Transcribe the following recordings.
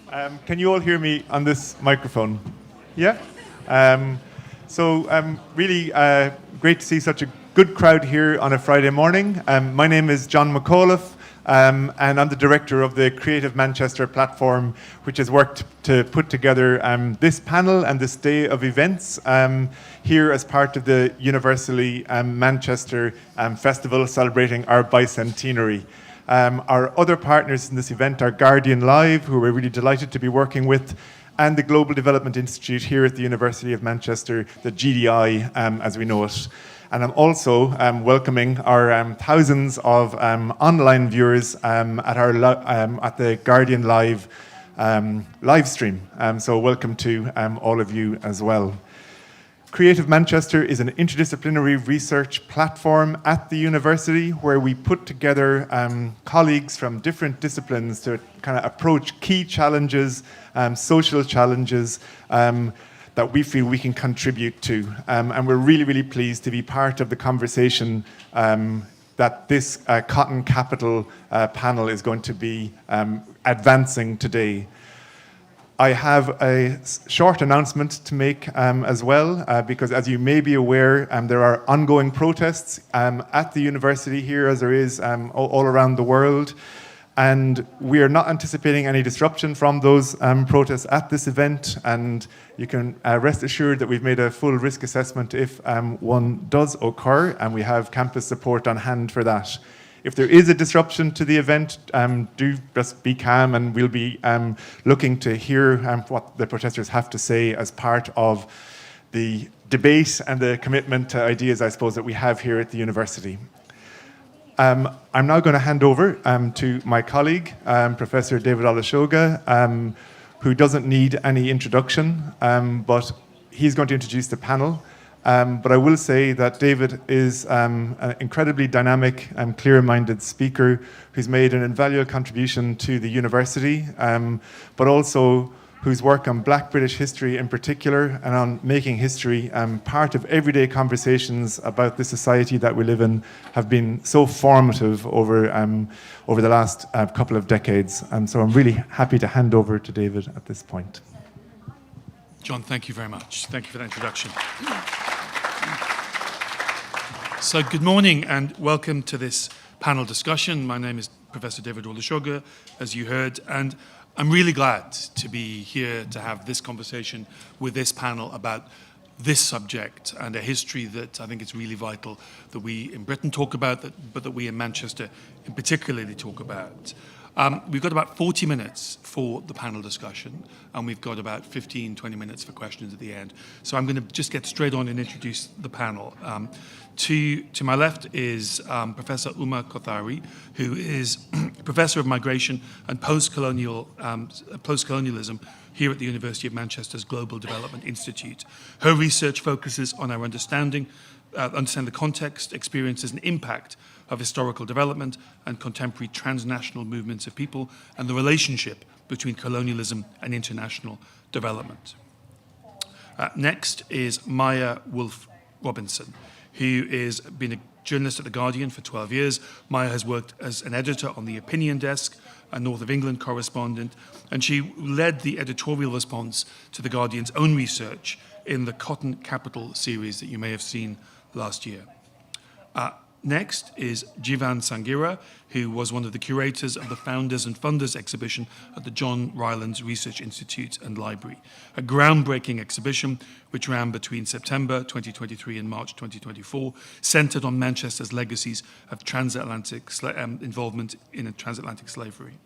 Can you all hear me on this microphone? Yeah? Really great to see such a good crowd here on a Friday morning. My name is John McAuliffe, and I'm the director of the Creative Manchester platform, which has worked to put together this panel and this day of events here as part of the Universally Manchester Festival celebrating our bicentenary. Our other partners in this event are Guardian Live, who we're really delighted to be working with, and the Global Development Institute here at the University of Manchester, the GDI as we know it. And I'm also welcoming our thousands of online viewers at the Guardian Live live stream. So welcome to all of you as well. Creative Manchester is an interdisciplinary research platform at the university where we put together colleagues from different disciplines to kind of approach key challenges, social challenges that we feel we can contribute to. And we're really, really pleased to be part of the conversation that this Cotton Capital panel is going to be advancing today. I have a short announcement to make as well, because as you may be aware, there are ongoing protests at the university here, as there is all around the world. And we are not anticipating any disruption from those protests at this event. And you can rest assured that we've made a full risk assessment if one does occur, and we have campus support on hand for that. If there is a disruption to the event, do just be calm, and we'll be looking to hear what the protesters have to say as part of the debate and the commitment to ideas, I suppose, that we have here at the university. I'm now going to hand over to my colleague, Professor David Olusoga, who doesn't need any introduction, but he's going to introduce the panel. But I will say that David is an incredibly dynamic and clear-minded speaker who's made an invaluable contribution to the university, but also whose work on Black British history in particular and on making history part of everyday conversations about the society that we live in have been so formative over the last couple of decades. And so I'm really happy to hand over to David at this point. John, thank you very much. Thank you for that introduction. So good morning and welcome to this panel discussion. My name is Professor David Olusoga, as you heard, and I'm really glad to be here to have this conversation with this panel about this subject and a history that I think it's really vital that we in Britain talk about, but that we in Manchester in particularly talk about. We've got about 40 minutes for the panel discussion, and we've got about 15, 20 minutes for questions at the end. So I'm going to just get straight on and introduce the panel. To my left is Professor Uma Kothari, who is Professor of Migration and Postcolonialism here at the University of Manchester's Global Development Institute. Her research focuses on our understand the context, experiences, and impact of historical development and contemporary transnational movements of people and the relationship between colonialism and international development. Next is Maya Wolfe-Robinson, who has been a journalist at The Guardian for 12 years. Maya has worked as an editor on the opinion desk, a North of England correspondent, and she led the editorial response to The Guardian's own research in the Cotton Capital series that you may have seen last year. Next is Jivan Sangira, who was one of the curators of the Founders and Funders exhibition at the John Rylands Research Institute and Library, a groundbreaking exhibition which ran between September 2023 and March 2024, centered on Manchester's legacies of transatlantic involvement in transatlantic slavery.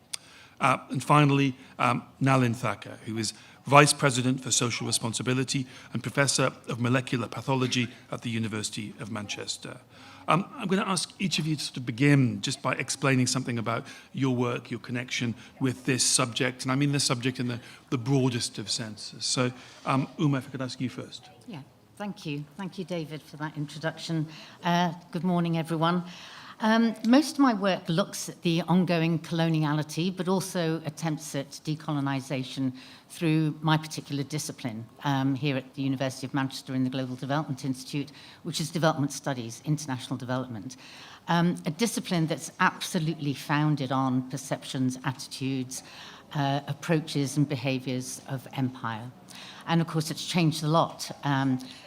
And finally, Nalin Thakur, who is Vice President for Social Responsibility and Professor of Molecular Pathology at the University of Manchester. I'm going to ask each of you to begin just by explaining something about your work, your connection with this subject, and I mean this subject in the broadest of senses. So, Uma, if I could ask you first. Yeah, thank you. Thank you, David, for that introduction. Good morning, everyone. Most of my work looks at the ongoing coloniality, but also attempts at decolonisation through my particular discipline here at the University of Manchester in the Global Development Institute, which is development studies, international development. A discipline that's absolutely founded on perceptions, attitudes, approaches and behaviours of empire. And of course, it's changed a lot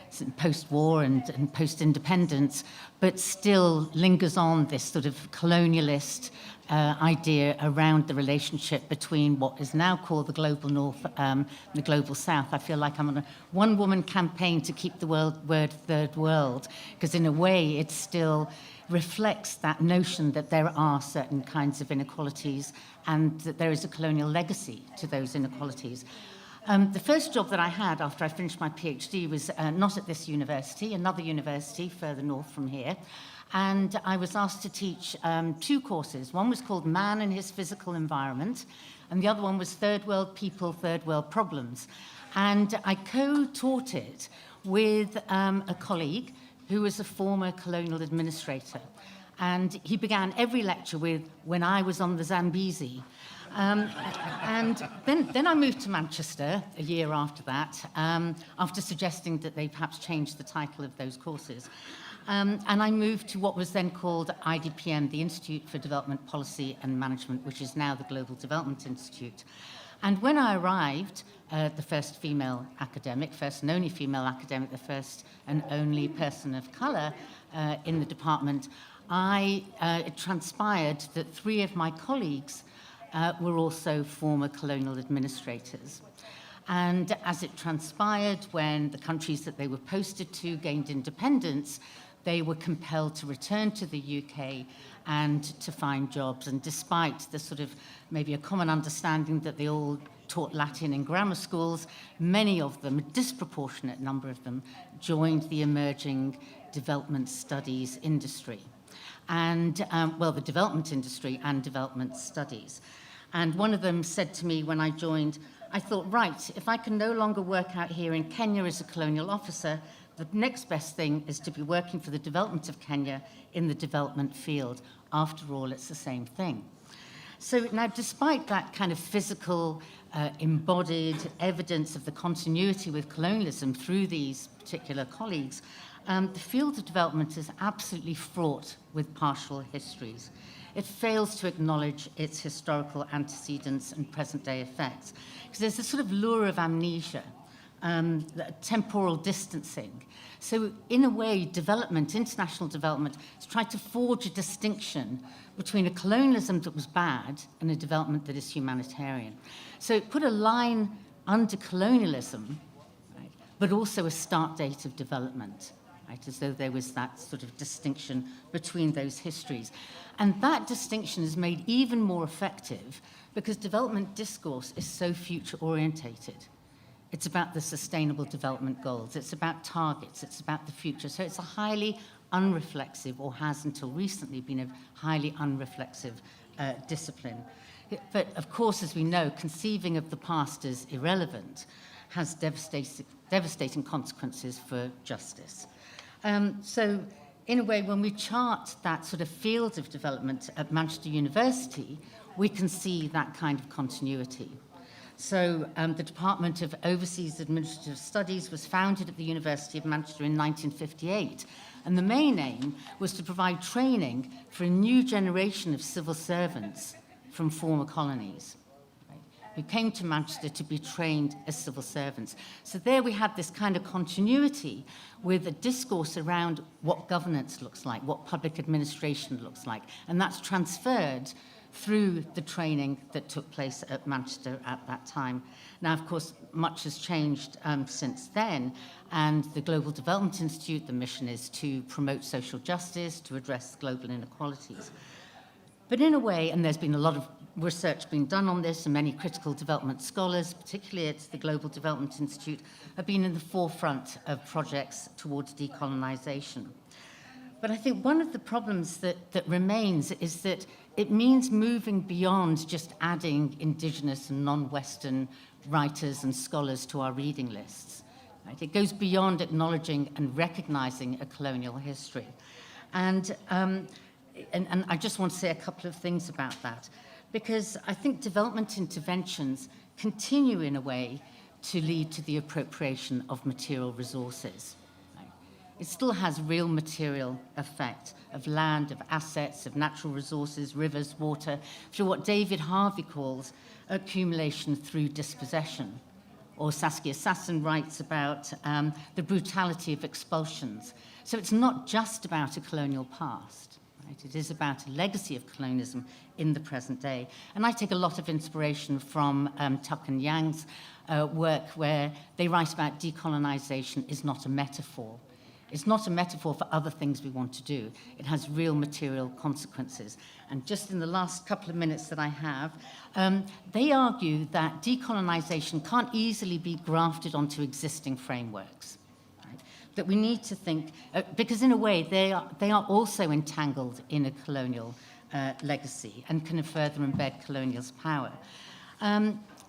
since post-war and post-independence, but still lingers on this sort of colonialist idea around the relationship between what is now called the global north and the global south. I feel like I'm on a one-woman campaign to keep the word third world, because in a way it still reflects that notion that there are certain kinds of inequalities and that there is a colonial legacy to those inequalities. The first job that I had after I finished my PhD was not at this university, another university further north from here. And I was asked to teach 2 courses. One was called Man and His Physical Environment, and the other one was Third World People, Third World Problems. And I co-taught it with a colleague who was a former colonial administrator. And he began every lecture with, "When I was on the Zambezi." And then I moved to Manchester a year after that, after suggesting that they perhaps change the title of those courses. And I moved to what was then called IDPM, the Institute for Development Policy and Management, which is now the Global Development Institute. And when I arrived, the first female academic, first and only female academic, the first and only person of colour in the department, it transpired that 3 of my colleagues were also former colonial administrators. And as it transpired, when the countries that they were posted to gained independence, they were compelled to return to the UK and to find jobs. And despite the sort of maybe a common understanding that they all taught Latin in grammar schools, many of them, a disproportionate number of them, joined the emerging development studies industry. And, the development industry and development studies. And one of them said to me when I joined, I thought, right, if I can no longer work out here in Kenya as a colonial officer, the next best thing is to be working for the development of Kenya in the development field. After all, it's the same thing. So now, despite that kind of physical, embodied evidence of the continuity with colonialism through these particular colleagues, the field of development is absolutely fraught with partial histories. It fails to acknowledge its historical antecedents and present-day effects. Because there's a sort of lure of amnesia, temporal distancing. So in a way, development, international development, has tried to forge a distinction between a colonialism that was bad and a development that is humanitarian. So it put a line under colonialism, right, but also a start date of development. Right, as though there was that sort of distinction between those histories. And that distinction is made even more effective because development discourse is so future-orientated. It's about the Sustainable Development Goals, it's about targets, it's about the future. So it's a highly unreflexive, or has until recently been a highly unreflexive discipline. But of course, as we know, conceiving of the past as irrelevant has devastating consequences for justice. So in a way, when we chart that sort of field of development at Manchester University, we can see that kind of continuity. So the Department of Overseas Administrative Studies was founded at the University of Manchester in 1958, and the main aim was to provide training for a new generation of civil servants from former colonies, who came to Manchester to be trained as civil servants. So there we had this kind of continuity with a discourse around what governance looks like, what public administration looks like, and that's transferred through the training that took place at Manchester at that time. Now, of course, much has changed since then, and the Global Development Institute, the mission is to promote social justice, to address global inequalities. But in a way, and there's been a lot of research being done on this, and many critical development scholars, particularly at the Global Development Institute, have been in the forefront of projects towards decolonisation. But I think one of the problems that remains is that it means moving beyond just adding Indigenous and non-Western writers and scholars to our reading lists. Right? It goes beyond acknowledging and recognising a colonial history. And I just want to say a couple of things about that, because I think development interventions continue in a way to lead to the appropriation of material resources. Right? it still has real material effect of land, of assets, of natural resources, rivers, water, through what David Harvey calls accumulation through dispossession. Or Saskia Sassen writes about the brutality of expulsions. So it's not just about a colonial past. Right? It is about a legacy of colonialism in the present day. And I take a lot of inspiration from Tuck and Yang's work, where they write about decolonization is not a metaphor. It's not a metaphor for other things we want to do. It has real material consequences. And just in the last couple of minutes that I have, they argue that decolonization can't easily be grafted onto existing frameworks. Right? That we need to think, because in a way they are also entangled in a colonial legacy and can further embed colonial's power.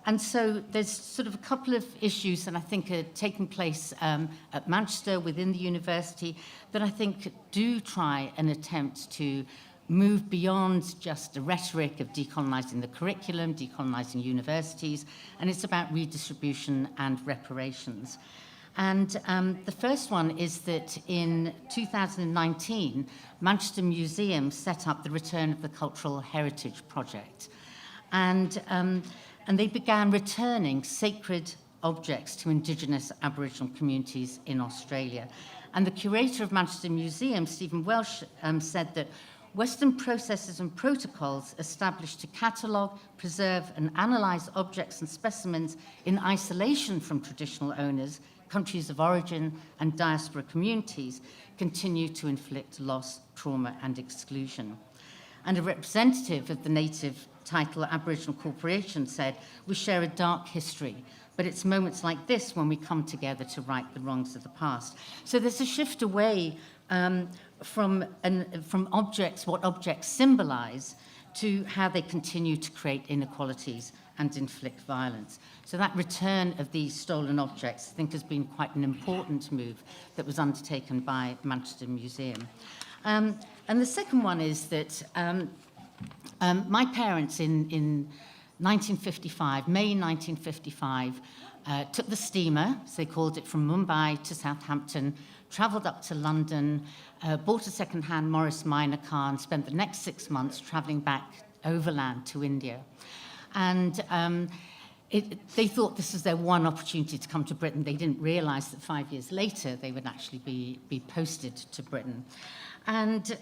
And so there's sort of a couple of issues that I think are taking place at Manchester within the university that I think do try and attempt to move beyond just the rhetoric of decolonising the curriculum, decolonising universities, and it's about redistribution and reparations. And the first one is that in 2019, Manchester Museum set up the Return of the Cultural Heritage Project. And they began returning sacred objects to Indigenous Aboriginal communities in Australia. And the curator of Manchester Museum, Stephen Welsh, said that Western processes and protocols established to catalogue, preserve and analyse objects and specimens in isolation from traditional owners, countries of origin and diaspora communities continue to inflict loss, trauma and exclusion. And a representative of the native title Aboriginal Corporation said, "We share a dark history, but it's moments like this when we come together to right the wrongs of the past." So there's a shift away from objects, what objects symbolize, to how they continue to create inequalities and inflict violence. So that return of these stolen objects, I think, has been quite an important move that was undertaken by Manchester Museum. And the second one is that my parents in 1955, May 1955, took the steamer, as they called it, from Mumbai to Southampton, travelled up to London, bought a second-hand Morris Minor car and spent the next 6 months travelling back overland to India. And they thought this was their one opportunity to come to Britain. They didn't realise that 5 years later they would actually be posted to Britain. And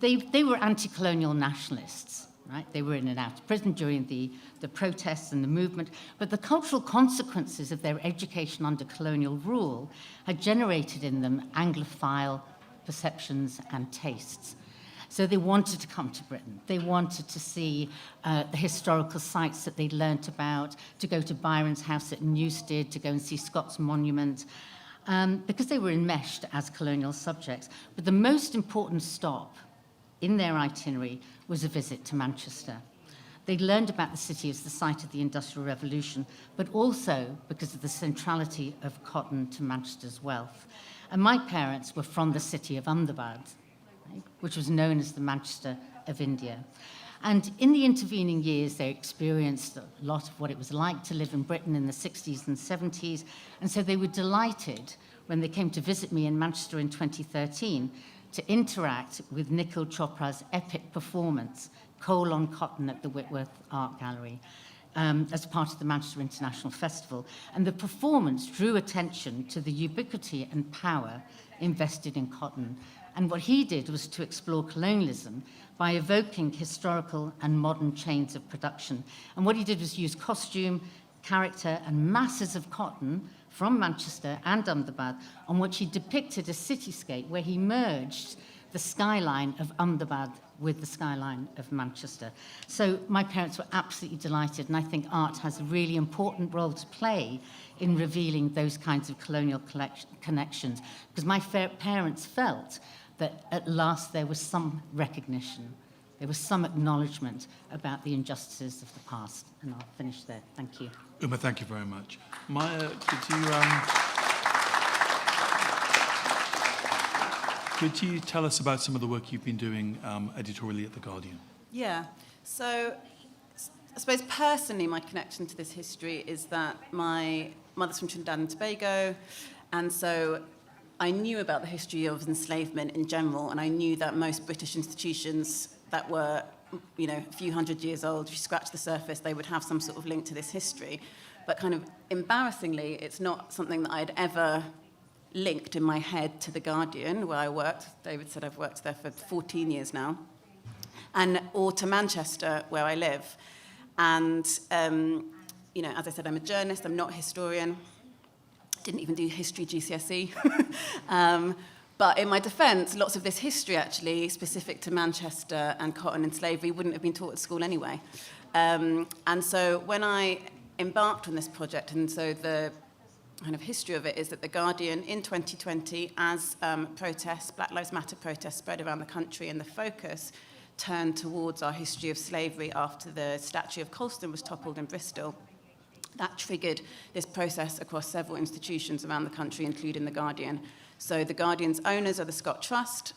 they were anti-colonial nationalists, right? They were in and out of prison during the protests and the movement, but the cultural consequences of their education under colonial rule had generated in them Anglophile perceptions and tastes. So they wanted to come to Britain. They wanted to see the historical sites that they'd learnt about, to go to Byron's house at Newstead, to go and see Scott's monument, because they were enmeshed as colonial subjects. But the most important stop in their itinerary was a visit to Manchester. They'd learned about the city as the site of the Industrial Revolution, but also because of the centrality of cotton to Manchester's wealth. And my parents were from the city of Ahmedabad, right, which was known as the Manchester of India. And in the intervening years, they experienced a lot of what it was like to live in Britain in the 60s and 70s. And so they were delighted when they came to visit me in Manchester in 2013 to interact with Nikhil Chopra's epic performance, Coal on Cotton, at the Whitworth Art Gallery, as part of the Manchester International Festival. And the performance drew attention to the ubiquity and power invested in cotton. And what he did was to explore colonialism by evoking historical and modern chains of production. And what he did was use costume, character, and masses of cotton from Manchester and Ahmedabad, on which he depicted a cityscape where he merged the skyline of Ahmedabad with the skyline of Manchester. So my parents were absolutely delighted, and I think art has a really important role to play in revealing those kinds of colonial connections, because my parents felt that at last there was some recognition, there was some acknowledgement about the injustices of the past. And I'll finish there. Thank you. Uma, thank you very much. Maya, could you tell us about some of the work you've been doing editorially at The Guardian? Yeah. So I suppose personally my connection to this history is that my mother's from Trinidad and Tobago, and so I knew about the history of enslavement in general, and I knew that most British institutions that were, you know, a few hundred years old, if you scratch the surface, they would have some sort of link to this history. But kind of embarrassingly, it's not something that I'd ever linked in my head to The Guardian, where I worked. David said I've worked there for 14 years now, or to Manchester, where I live. And, you know, as I said, I'm a journalist, I'm not a historian. Didn't even do history GCSE. But in my defence, lots of this history actually, specific to Manchester and cotton and slavery, wouldn't have been taught at school anyway. And so when I embarked on this project, and so the kind of history of it is that The Guardian in 2020, as protests, Black Lives Matter protests spread around the country, and the focus turned towards our history of slavery after the statue of Colston was toppled in Bristol. That triggered this process across several institutions around the country, including The Guardian. So The Guardian's owners are the Scott Trust.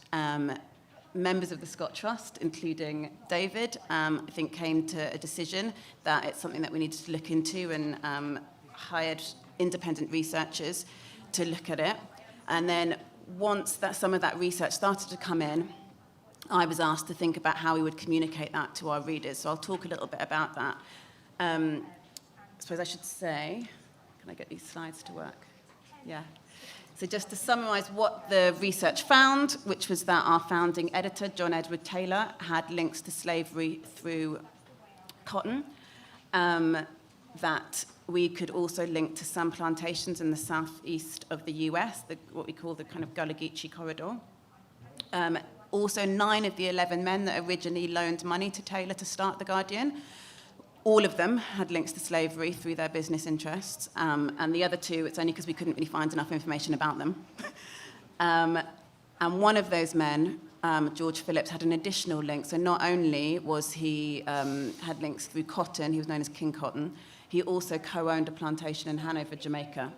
Members of the Scott Trust, including David, I think came to a decision that it's something that we needed to look into, and hired independent researchers to look at it. And then once that some of that research started to come in, I was asked to think about how we would communicate that to our readers. So I'll talk a little bit about that. I suppose I should say, can I get these slides to work? Yeah. So just to summarise what the research found, which was that our founding editor, John Edward Taylor, had links to slavery through cotton, that we could also link to some plantations in the southeast of the US, what we call the kind of Gullah Geechee corridor. Also, 9 of the 11 men that originally loaned money to Taylor to start The Guardian, all of them had links to slavery through their business interests, and the other 2, it's only because we couldn't really find enough information about them. And one of those men, George Phillips, had an additional link. So not only was he had links through cotton, he was known as King Cotton, he also co-owned a plantation in Hanover, Jamaica,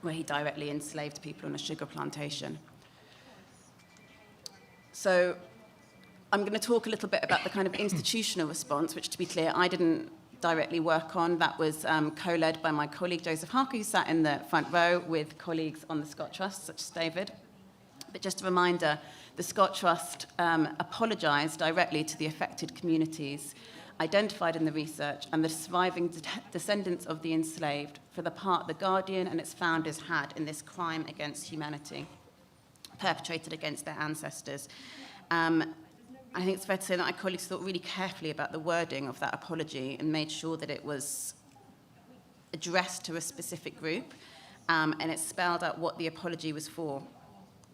where he directly enslaved people on a sugar plantation. So I'm going to talk a little bit about the kind of institutional response, which, to be clear, I didn't directly work on. That was co-led by my colleague, Joseph Harker, who sat in the front row with colleagues on the Scott Trust, such as David. But just a reminder, the Scott Trust apologised directly to the affected communities identified in the research and the surviving descendants of the enslaved for the part The Guardian and its founders had in this crime against humanity perpetrated against their ancestors. I think it's fair to say that my colleagues thought really carefully about the wording of that apology and made sure that it was addressed to a specific group, and it spelled out what the apology was for.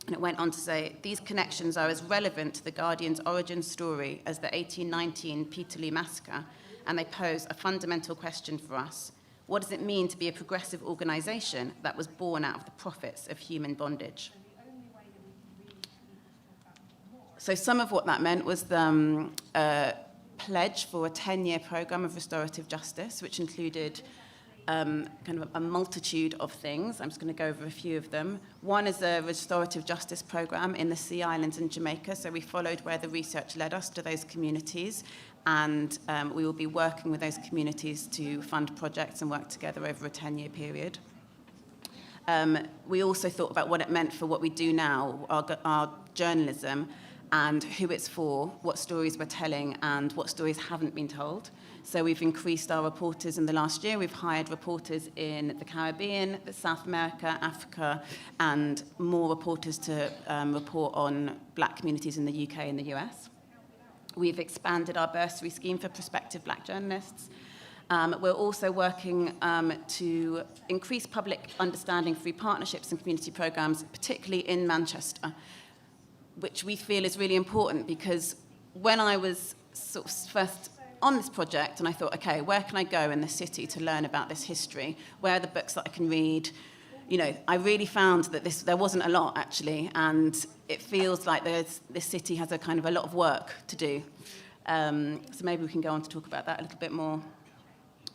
And it went on to say, these connections are as relevant to The Guardian's origin story as the 1819 Peterloo Massacre, and they pose a fundamental question for us. What does it mean to be a progressive organisation that was born out of the profits of human bondage? So some of what that meant was the pledge for a 10-year programme of restorative justice, which included kind of a multitude of things. I'm just going to go over a few of them. One is a restorative justice programme in the Sea Islands in Jamaica. So we followed where the research led us to those communities, and we will be working with those communities to fund projects and work together over a 10-year period. We also thought about what it meant for what we do now, our journalism, and who it's for, what stories we're telling, and what stories haven't been told. So we've increased our reporters in the last year. We've hired reporters in the Caribbean, South America, Africa, and more reporters to report on black communities in the UK and the US. We've expanded our bursary scheme for prospective black journalists. We're also working to increase public understanding through partnerships and community programs, particularly in Manchester, which we feel is really important, because when I was sort of first on this project and I thought, okay, where can I go in the city to learn about this history? Where are the books that I can read? You know, I really found that there wasn't a lot, actually, and it feels like this city has a kind of a lot of work to do. So maybe we can go on to talk about that a little bit more.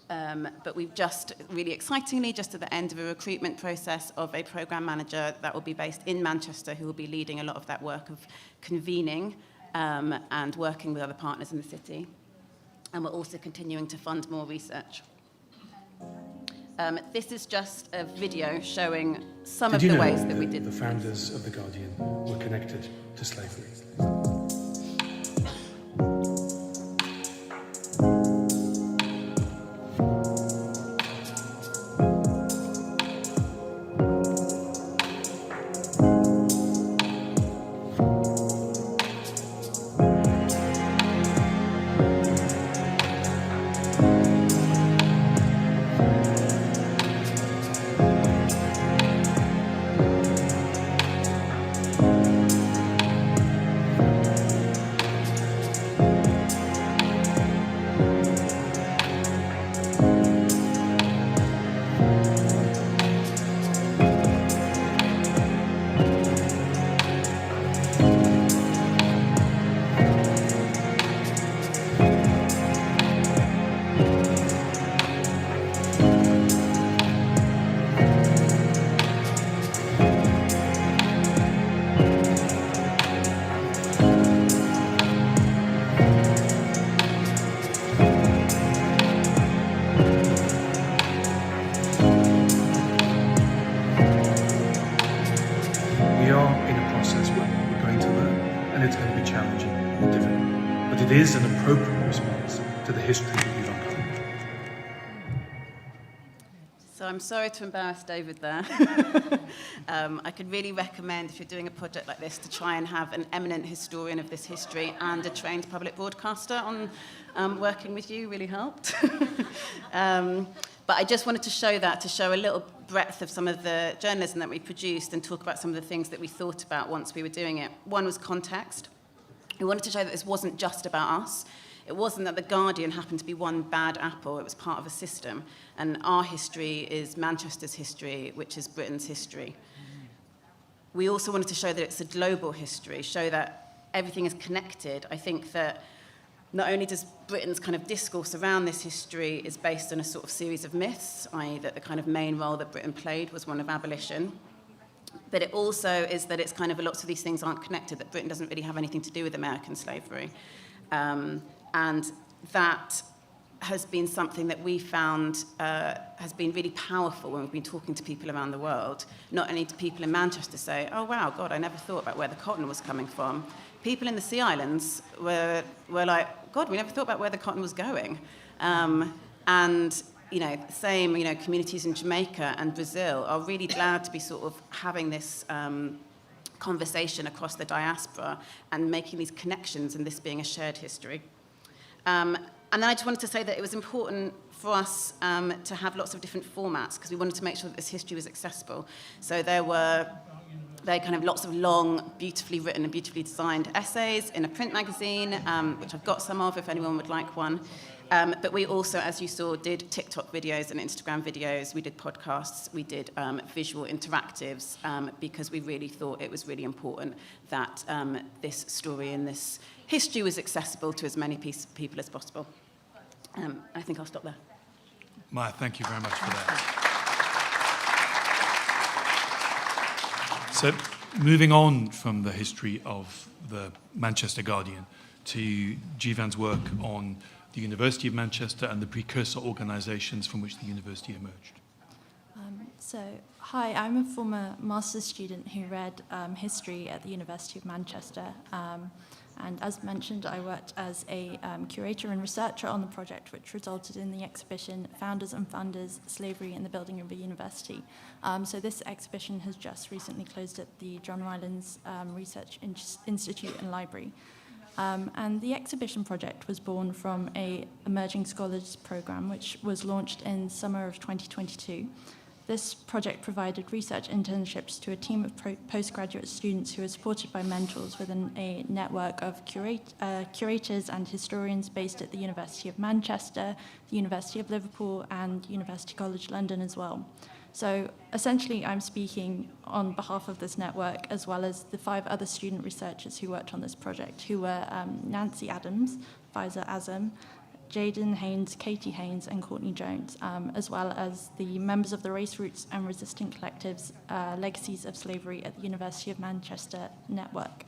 But we've just, really excitingly, just at the end of a recruitment process of a programme manager that will be based in Manchester, who will be leading a lot of that work of convening and working with other partners in the city. And we're also continuing to fund more research. This is just a video showing some of Did you the know ways that we that did the founders of The Guardian were connected to slavery? We are in a process where we're going to learn, and it's going to be challenging and difficult. But it is an appropriate response to the history that we've uncovered. So I'm sorry to embarrass David there. I could really recommend, if you're doing a project like this, to try and have an eminent historian of this history and a trained public broadcaster on working with you. Really helped. But I just wanted to show that, to show a little breadth of some of the journalism that we produced and talk about some of the things that we thought about once we were doing it. One was context. We wanted to show that this wasn't just about us. It wasn't that The Guardian happened to be one bad apple. It was part of a system. And our history is Manchester's history, which is Britain's history. We also wanted to show that it's a global history, show that everything is connected. I think that not only does Britain's kind of discourse around this history is based on a sort of series of myths, i.e. that the kind of main role that Britain played was one of abolition, but it also is that it's kind of lots of these things aren't connected, that Britain doesn't really have anything to do with American slavery. And that has been something that we found has been really powerful when we've been talking to people around the world. Not only do people in Manchester say, oh, wow, God, I never thought about where the cotton was coming from. People in the Sea Islands were like, God, we never thought about where the cotton was going. And, same, communities in Jamaica and Brazil are really glad to be sort of having this conversation across the diaspora and making these connections and this being a shared history. And then I just wanted to say that it was important for us to have lots of different formats because we wanted to make sure that this history was accessible. So there were kind of lots of long, beautifully written and beautifully designed essays in a print magazine, which I've got some of if anyone would like one. But we also, as you saw, did TikTok videos and Instagram videos. We did podcasts. We did visual interactives because we really thought it was really important that this story and this history was accessible to as many people as possible. I think I'll stop there. Maya, thank you very much for that. So, moving on from the history of the Manchester Guardian to Jivan's work on the University of Manchester and the precursor organisations from which the university emerged. Hi, I'm a former master's student who read history at the University of Manchester. And as mentioned, I worked as a curator and researcher on the project, which resulted in the exhibition Founders and Funders, Slavery in the Building of a University. So this exhibition has just recently closed at the John Rylands Research Institute and Library. And the exhibition project was born from an Emerging Scholars Programme, which was launched in summer of 2022. This project provided research internships to a team of postgraduate students who were supported by mentors within a network of curators and historians based at the University of Manchester, the University of Liverpool, and University College London as well. So essentially, I'm speaking on behalf of this network, as well as the 5 other student researchers who worked on this project, who were Nancy Adams, Faiza Azam, Jaden Haynes, Katie Haynes, and Courtney Jones, as well as the members of the Race Roots and Resistant Collectives Legacies of Slavery at the University of Manchester network.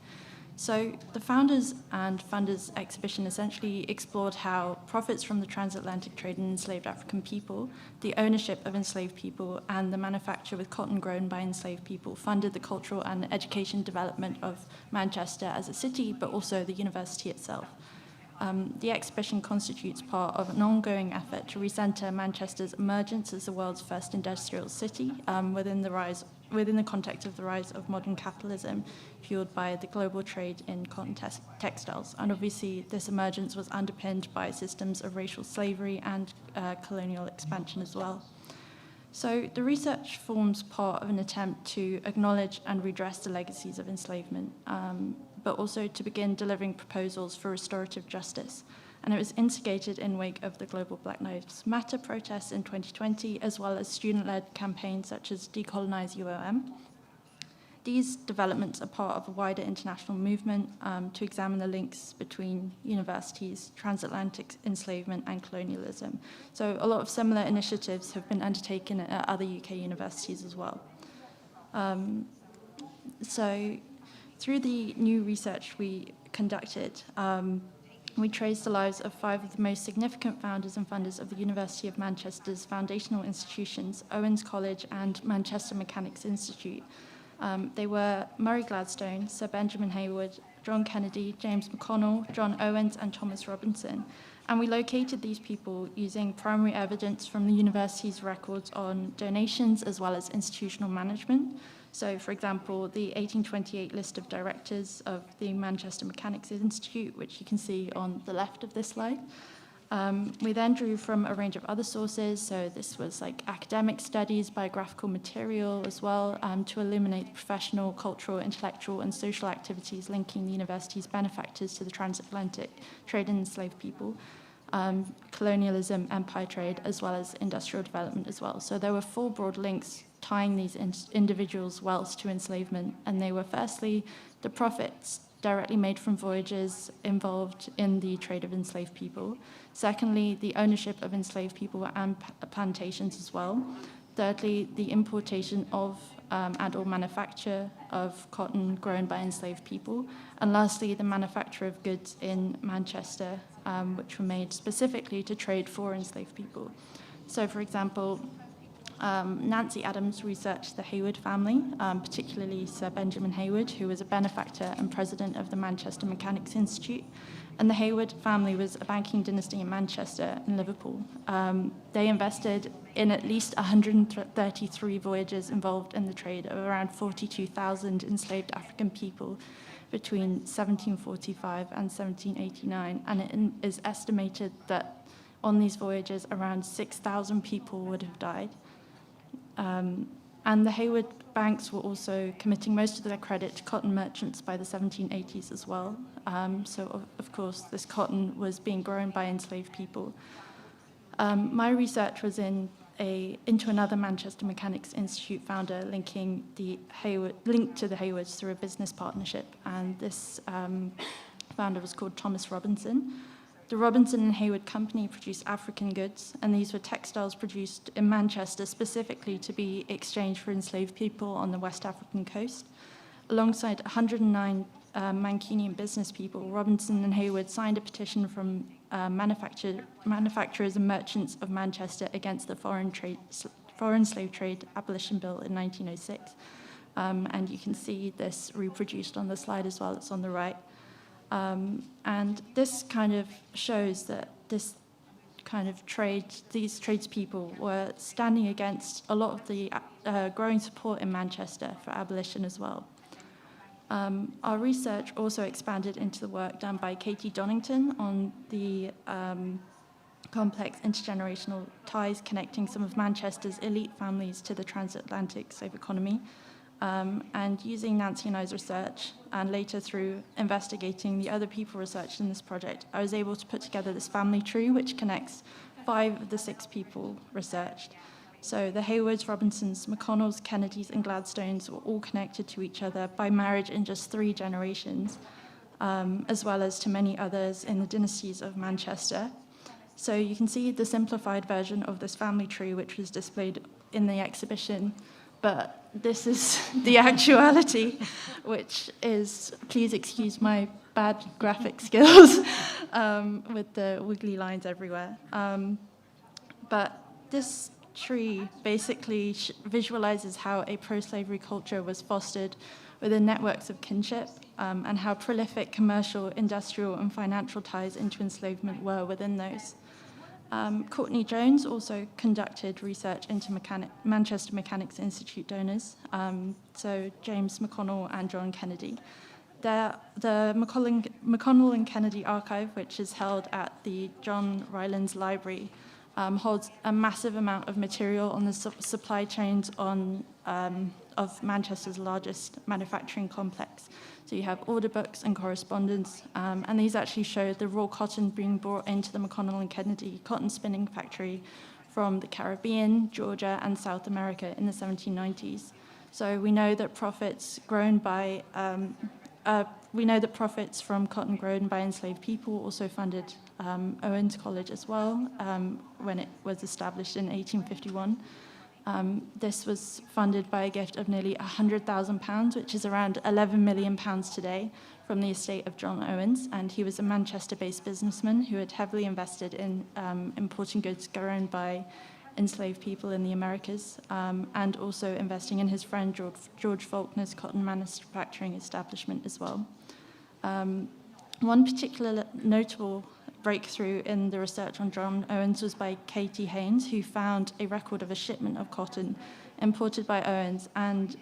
So the Founders and Funders exhibition essentially explored how profits from the transatlantic trade in enslaved African people, the ownership of enslaved people, and the manufacture with cotton grown by enslaved people funded the cultural and education development of Manchester as a city, but also the university itself. The exhibition constitutes part of an ongoing effort to recenter Manchester's emergence as the world's first industrial city within the context of the rise of modern capitalism, fueled by the global trade in cotton textiles. And obviously, this emergence was underpinned by systems of racial slavery and colonial expansion as well. So the research forms part of an attempt to acknowledge and redress the legacies of enslavement, but also to begin delivering proposals for restorative justice. And it was instigated in wake of the global Black Lives Matter protests in 2020, as well as student-led campaigns such as Decolonize UOM. These developments are part of a wider international movement to examine the links between universities, transatlantic enslavement, and colonialism. So a lot of similar initiatives have been undertaken at other UK universities as well. So through the new research we conducted, we traced the lives of 5 of the most significant founders and funders of the University of Manchester's foundational institutions, Owens College and Manchester Mechanics Institute. They were Murray Gladstone, Sir Benjamin Haywood, John Kennedy, James McConnell, John Owens, and Thomas Robinson. And we located these people using primary evidence from the university's records on donations as well as institutional management. So, for example, the 1828 list of directors of the Manchester Mechanics Institute, which you can see on the left of this slide. We then drew from a range of other sources, so this was like academic studies, biographical material as well, to illuminate the professional, cultural, intellectual, and social activities linking the university's benefactors to the transatlantic trade in enslaved people, colonialism, empire trade, as well as industrial development as well. So there were 4 broad links tying these individuals' wealth to enslavement, and they were firstly the profits directly made from voyages involved in the trade of enslaved people. Secondly, the ownership of enslaved people and plantations as well. Thirdly, the importation of and or manufacture of cotton grown by enslaved people. And lastly, the manufacture of goods in Manchester, which were made specifically to trade for enslaved people. So, for example, Nancy Adams researched the Haywood family, particularly Sir Benjamin Haywood, who was a benefactor and president of the Manchester Mechanics Institute. And the Haywood family was a banking dynasty in Manchester and Liverpool. They invested in at least 133 voyages involved in the trade of around 42,000 enslaved African people between 1745 and 1789. And it is estimated that on these voyages, around 6,000 people would have died. And the Haywood banks were also committing most of their credit to cotton merchants by the 1780s as well. So, of course, this cotton was being grown by enslaved people. My research was into another Manchester Mechanics Institute founder linked to the Haywoods through a business partnership, and this founder was called Thomas Robinson. The Robinson and Haywood Company produced African goods, and these were textiles produced in Manchester specifically to be exchanged for enslaved people on the West African coast. Alongside 109 Mancunian business people, Robinson and Haywood signed a petition from manufacturers and merchants of Manchester against the Foreign Slave Trade Abolition Bill in 1906. And you can see this reproduced on the slide as well. It's on the right. And this kind of shows that this kind of these tradespeople were standing against a lot of the growing support in Manchester for abolition as well. Our research also expanded into the work done by Katie Donington on the complex intergenerational ties connecting some of Manchester's elite families to the transatlantic slave economy. And using Nancy and I's research, and later through investigating the other people researched in this project, I was able to put together this family tree which connects 5 of the 6 people researched. So the Haywoods, Robinsons, McConnells, Kennedys, and Gladstones were all connected to each other by marriage in just 3 generations, as well as to many others in the dynasties of Manchester. So you can see the simplified version of this family tree, which was displayed in the exhibition, but this is the actuality, which is, please excuse my bad graphic skills with the wiggly lines everywhere. But this tree basically visualizes how a pro-slavery culture was fostered within networks of kinship, and how prolific commercial, industrial, and financial ties into enslavement were within those. Courtney Jones also conducted research into Manchester Mechanics Institute donors, so James McConnell and John Kennedy. The McConnell and Kennedy archive, which is held at the John Rylands Library, holds a massive amount of material on the supply chains of Manchester's largest manufacturing complex. So you have order books and correspondence, and these actually show the raw cotton being brought into the McConnell and Kennedy cotton spinning factory from the Caribbean, Georgia, and South America in the 1790s. So we know that profits from cotton grown by enslaved people also funded Owens College as well, when it was established in 1851. This was funded by a gift of nearly £100,000, which is around £11 million today, from the estate of John Owens, and he was a Manchester-based businessman who had heavily invested in importing goods grown by enslaved people in the Americas, and also investing in his friend George Faulkner's cotton manufacturing establishment as well. One particular notable breakthrough in the research on John Owens was by Katie Haynes, who found a record of a shipment of cotton imported by Owens, and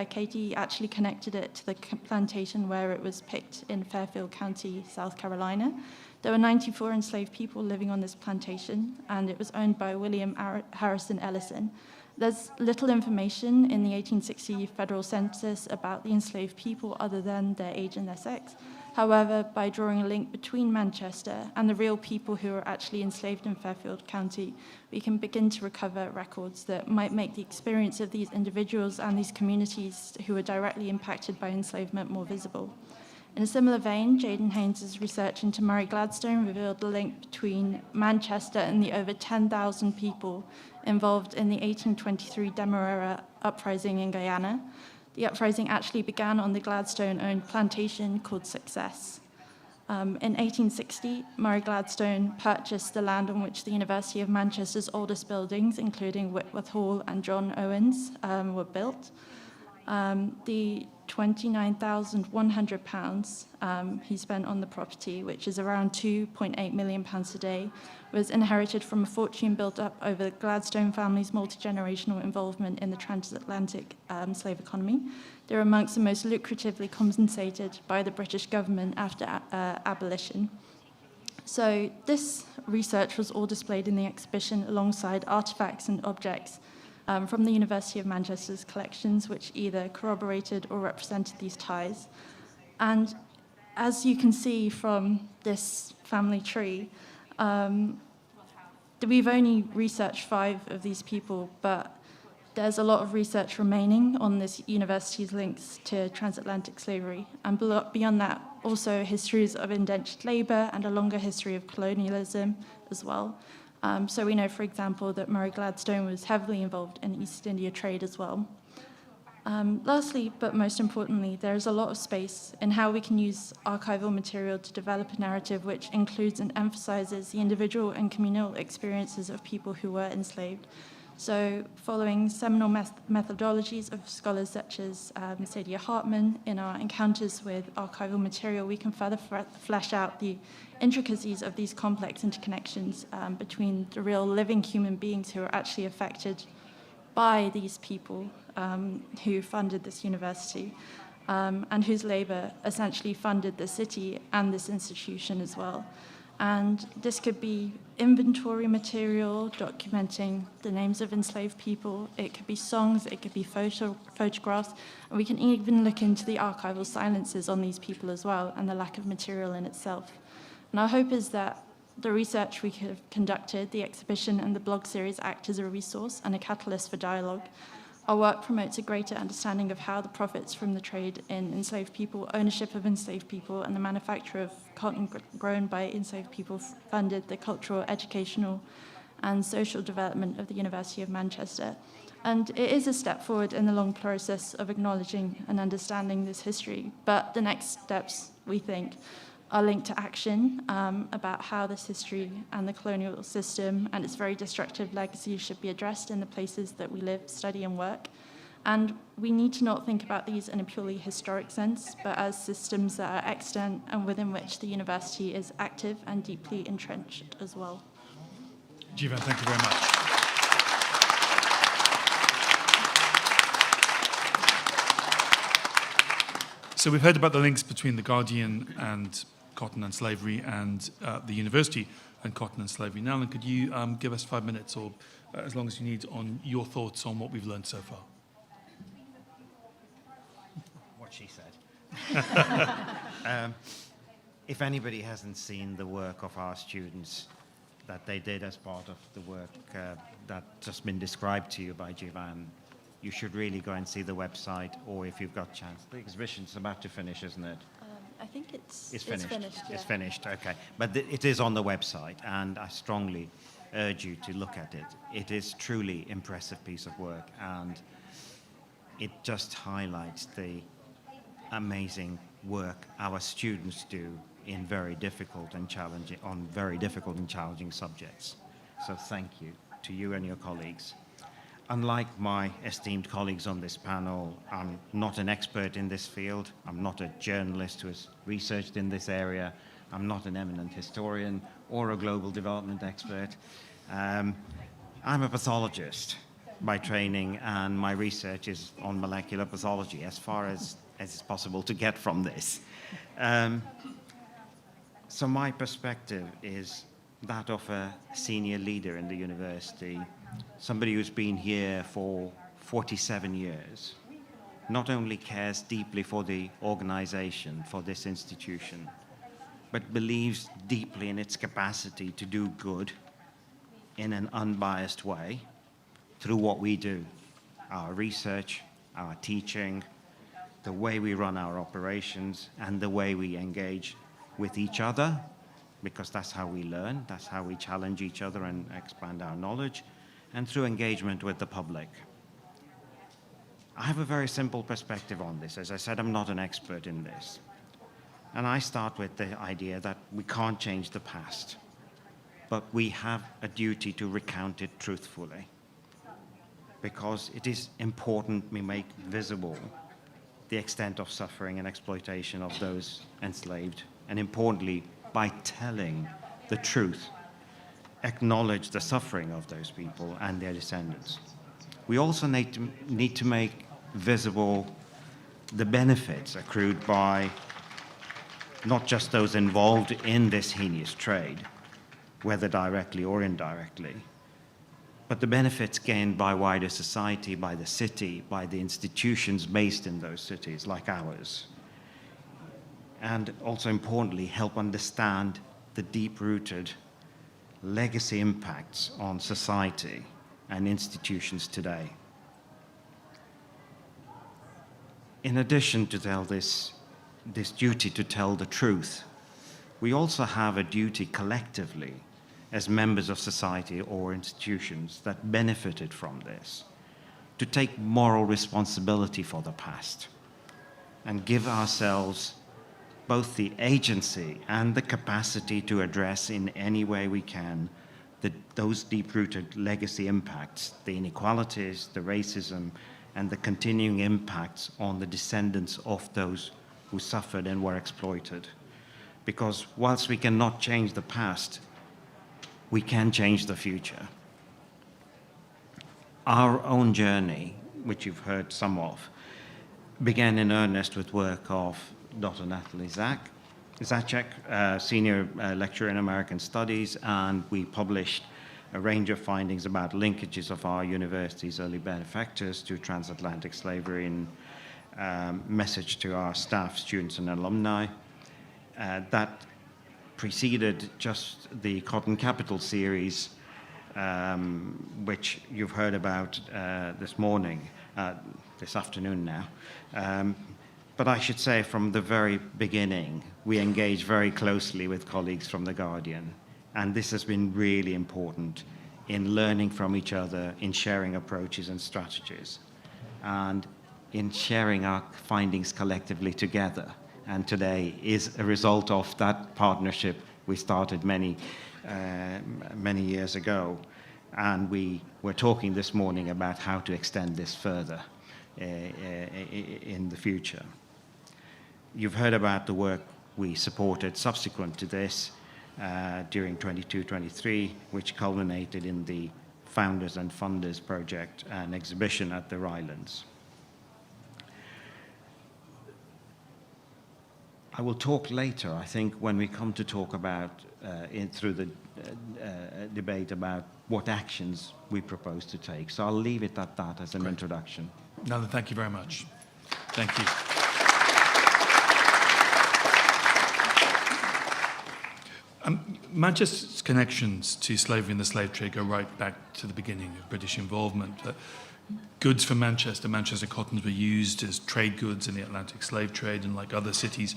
Katie actually connected it to the plantation where it was picked in Fairfield County, South Carolina. There were 94 enslaved people living on this plantation, and it was owned by William Harrison Ellison. There's little information in the 1860 federal census about the enslaved people other than their age and their sex. However, by drawing a link between Manchester and the real people who were actually enslaved in Fairfield County, we can begin to recover records that might make the experience of these individuals and these communities who were directly impacted by enslavement more visible. In a similar vein, Jaden Haynes' research into Murray Gladstone revealed the link between Manchester and the over 10,000 people involved in the 1823 Demerara uprising in Guyana. The uprising actually began on the Gladstone-owned plantation called Success. In 1860, Murray Gladstone purchased the land on which the University of Manchester's oldest buildings, including Whitworth Hall and John Owens, were built. The £29,100 he spent on the property, which is around £2.8 million today, was inherited from a fortune built up over the Gladstone family's multi-generational involvement in the transatlantic slave economy. They were amongst the most lucratively compensated by the British government after abolition. So this research was all displayed in the exhibition alongside artifacts and objects from the University of Manchester's collections, which either corroborated or represented these ties. And as you can see from this family tree, we've only researched 5 of these people, but there's a lot of research remaining on this university's links to transatlantic slavery. And beyond that, also histories of indentured labor and a longer history of colonialism as well. So we know, for example, that Murray Gladstone was heavily involved in East India trade as well. Lastly, but most importantly, there is a lot of space in how we can use archival material to develop a narrative which includes and emphasizes the individual and communal experiences of people who were enslaved. So following seminal methodologies of scholars such as Saidiya Hartman, in our encounters with archival material, we can further flesh out the intricacies of these complex interconnections between the real living human beings who are actually affected by these people who funded this university and whose labor essentially funded the city and this institution as well. And this could be inventory material documenting the names of enslaved people. It could be songs, it could be photographs, and we can even look into the archival silences on these people as well and the lack of material in itself. And our hope is that the research we have conducted, the exhibition and the blog series act as a resource and a catalyst for dialogue. Our work promotes a greater understanding of how the profits from the trade in enslaved people, ownership of enslaved people, and the manufacture of cotton grown by enslaved people funded the cultural, educational, and social development of the University of Manchester. And it is a step forward in the long process of acknowledging and understanding this history. But the next steps, we think, are linked to action about how this history and the colonial system and its very destructive legacy should be addressed in the places that we live, study, and work. And we need to not think about these in a purely historic sense, but as systems that are extant and within which the university is active and deeply entrenched as well. Jivan, thank you very much. So we've heard about the links between The Guardian and cotton and slavery and the university and cotton and slavery. Now, Alan, could you give us 5 minutes or as long as you need on your thoughts on what we've learned so far? What she said. If anybody hasn't seen the work of our students that they did as part of the work that's just been described to you by Jivan, you should really go and see the website, or if you've got a chance. The exhibition's about to finish, isn't it? I think it's finished. Yeah. It's finished, okay. But it is on the website, and I strongly urge you to look at it. It is truly impressive piece of work, and it just highlights the amazing work our students do in very difficult and challenging subjects. So thank you to you and your colleagues. Unlike my esteemed colleagues on this panel, I'm not an expert in this field. I'm not a journalist who has researched in this area. I'm not an eminent historian or a global development expert. I'm a pathologist by training, and my research is on molecular pathology, as far as it's possible to get from this. So my perspective is that of a senior leader in the university, somebody who's been here for 47 years, not only cares deeply for the organization, for this institution, but believes deeply in its capacity to do good in an unbiased way through what we do, our research, our teaching, the way we run our operations, and the way we engage with each other, because that's how we learn, that's how we challenge each other and expand our knowledge, and through engagement with the public. I have a very simple perspective on this. As I said, I'm not an expert in this. And I start with the idea that we can't change the past, but we have a duty to recount it truthfully, because it is important we make visible the extent of suffering and exploitation of those enslaved, and importantly, by telling the truth, acknowledge the suffering of those people and their descendants. We also need to make visible the benefits accrued by not just those involved in this heinous trade, whether directly or indirectly, but the benefits gained by wider society, by the city, by the institutions based in those cities like ours. And also importantly, help understand the deep-rooted legacy impacts on society and institutions today. In addition to this duty to tell the truth, we also have a duty collectively as members of society or institutions that benefited from this, to take moral responsibility for the past and give ourselves both the agency and the capacity to address in any way we can those deep-rooted legacy impacts, the inequalities, the racism, and the continuing impacts on the descendants of those who suffered and were exploited. Because whilst we cannot change the past, we can change the future. Our own journey, which you've heard some of, began in earnest with work of Dr. Natalie Zajac, senior lecturer in American Studies, and we published a range of findings about linkages of our university's early benefactors to transatlantic slavery in message to our staff, students, and alumni. That preceded just the Cotton Capital series, which you've heard about this afternoon now. But I should say from the very beginning, we engaged very closely with colleagues from The Guardian, and this has been really important in learning from each other, in sharing approaches and strategies, and in sharing our findings collectively together. And today is a result of that partnership we started many years ago. And we were talking this morning about how to extend this further in the future. You've heard about the work we supported subsequent to this during 22-23, which culminated in the Founders and Funders project and exhibition at the Rylands. I will talk later, I think, when we come to talk about, through the debate about what actions we propose to take. So I'll leave it at that as an introduction. Nalan, thank you very much. Thank you. Manchester's connections to slavery and the slave trade go right back to the beginning of British involvement. Goods from Manchester cottons were used as trade goods in the Atlantic slave trade, and like other cities,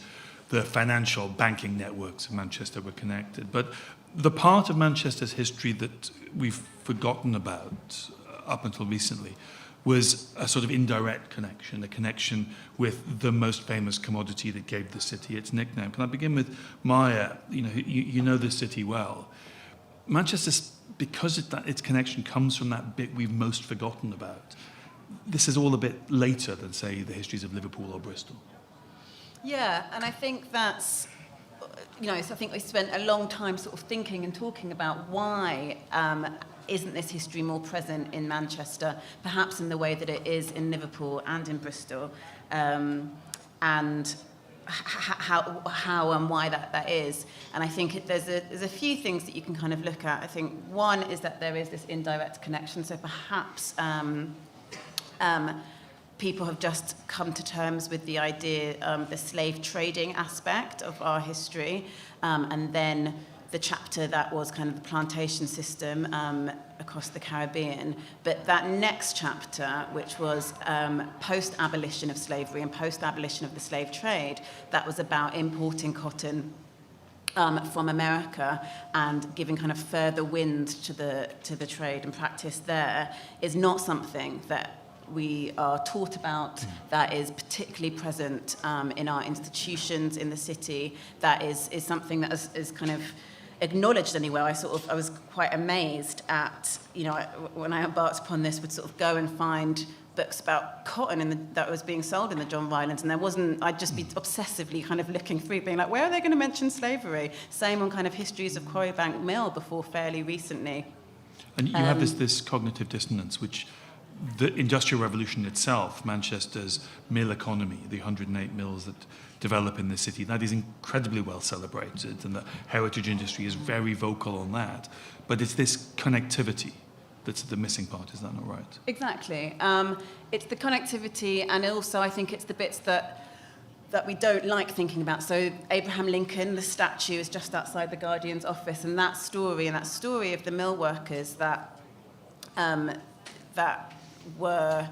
the financial banking networks of Manchester were connected. But the part of Manchester's history that we've forgotten about up until recently was a sort of indirect connection, a connection with the most famous commodity that gave the city its nickname. Can I begin with Maya? You know the city well. Manchester, because its connection comes from that bit we've most forgotten about. This is all a bit later than, say, the histories of Liverpool or Bristol. Yeah, and I think that's, so I think we spent a long time sort of thinking and talking about why isn't this history more present in Manchester, perhaps in the way that it is in Liverpool and in Bristol, and how and why that is. And I think there's a few things that you can kind of look at. I think one is that there is this indirect connection, so perhaps people have just come to terms with the idea, the slave trading aspect of our history, and then the chapter that was kind of the plantation system across the Caribbean. But that next chapter, which was post-abolition of slavery and post-abolition of the slave trade, that was about importing cotton from America and giving kind of further wind to the trade and practice there, is not something that we are taught about, that is particularly present in our institutions in the city, that is something that is kind of acknowledged anywhere. I was quite amazed at, when I embarked upon this, would sort of go and find books about cotton that was being sold in the John Rylands, and there wasn't, I'd just be obsessively kind of looking through, being like, where are they going to mention slavery? Same on kind of histories of Quarrybank Mill before fairly recently. And you have this cognitive dissonance, which the Industrial Revolution itself, Manchester's mill economy, the 108 mills that develop in the city, that is incredibly well celebrated, and the heritage industry is very vocal on that. But it's this connectivity that's the missing part, is that not right? Exactly. It's the connectivity, and also I think it's the bits that we don't like thinking about. So Abraham Lincoln, the statue is just outside the Guardian's office, and that story of the mill workers that were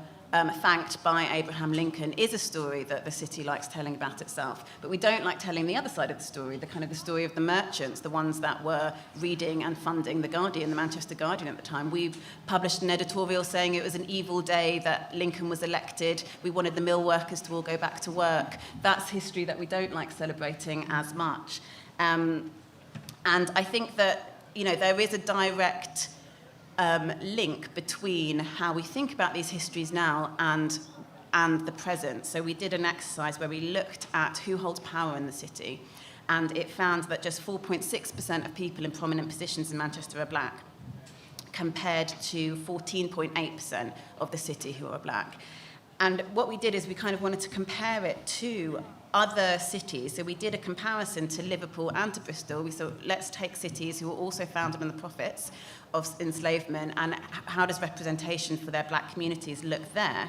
thanked by Abraham Lincoln is a story that the city likes telling about itself. But we don't like telling the other side of the story, the story of the merchants, the ones that were reading and funding the Guardian, the Manchester Guardian at the time. We published an editorial saying it was an evil day that Lincoln was elected. We wanted the mill workers to all go back to work. That's history that we don't like celebrating as much. And I think that, there is a direct link between how we think about these histories now and the present. So we did an exercise where we looked at who holds power in the city, and it found that just 4.6% of people in prominent positions in Manchester are black, compared to 14.8% of the city who are black. And what we did is we kind of wanted to compare it to other cities. So we did a comparison to Liverpool and to Bristol. We thought, let's take cities who were also founded on the profits of enslavement, and how does representation for their black communities look there?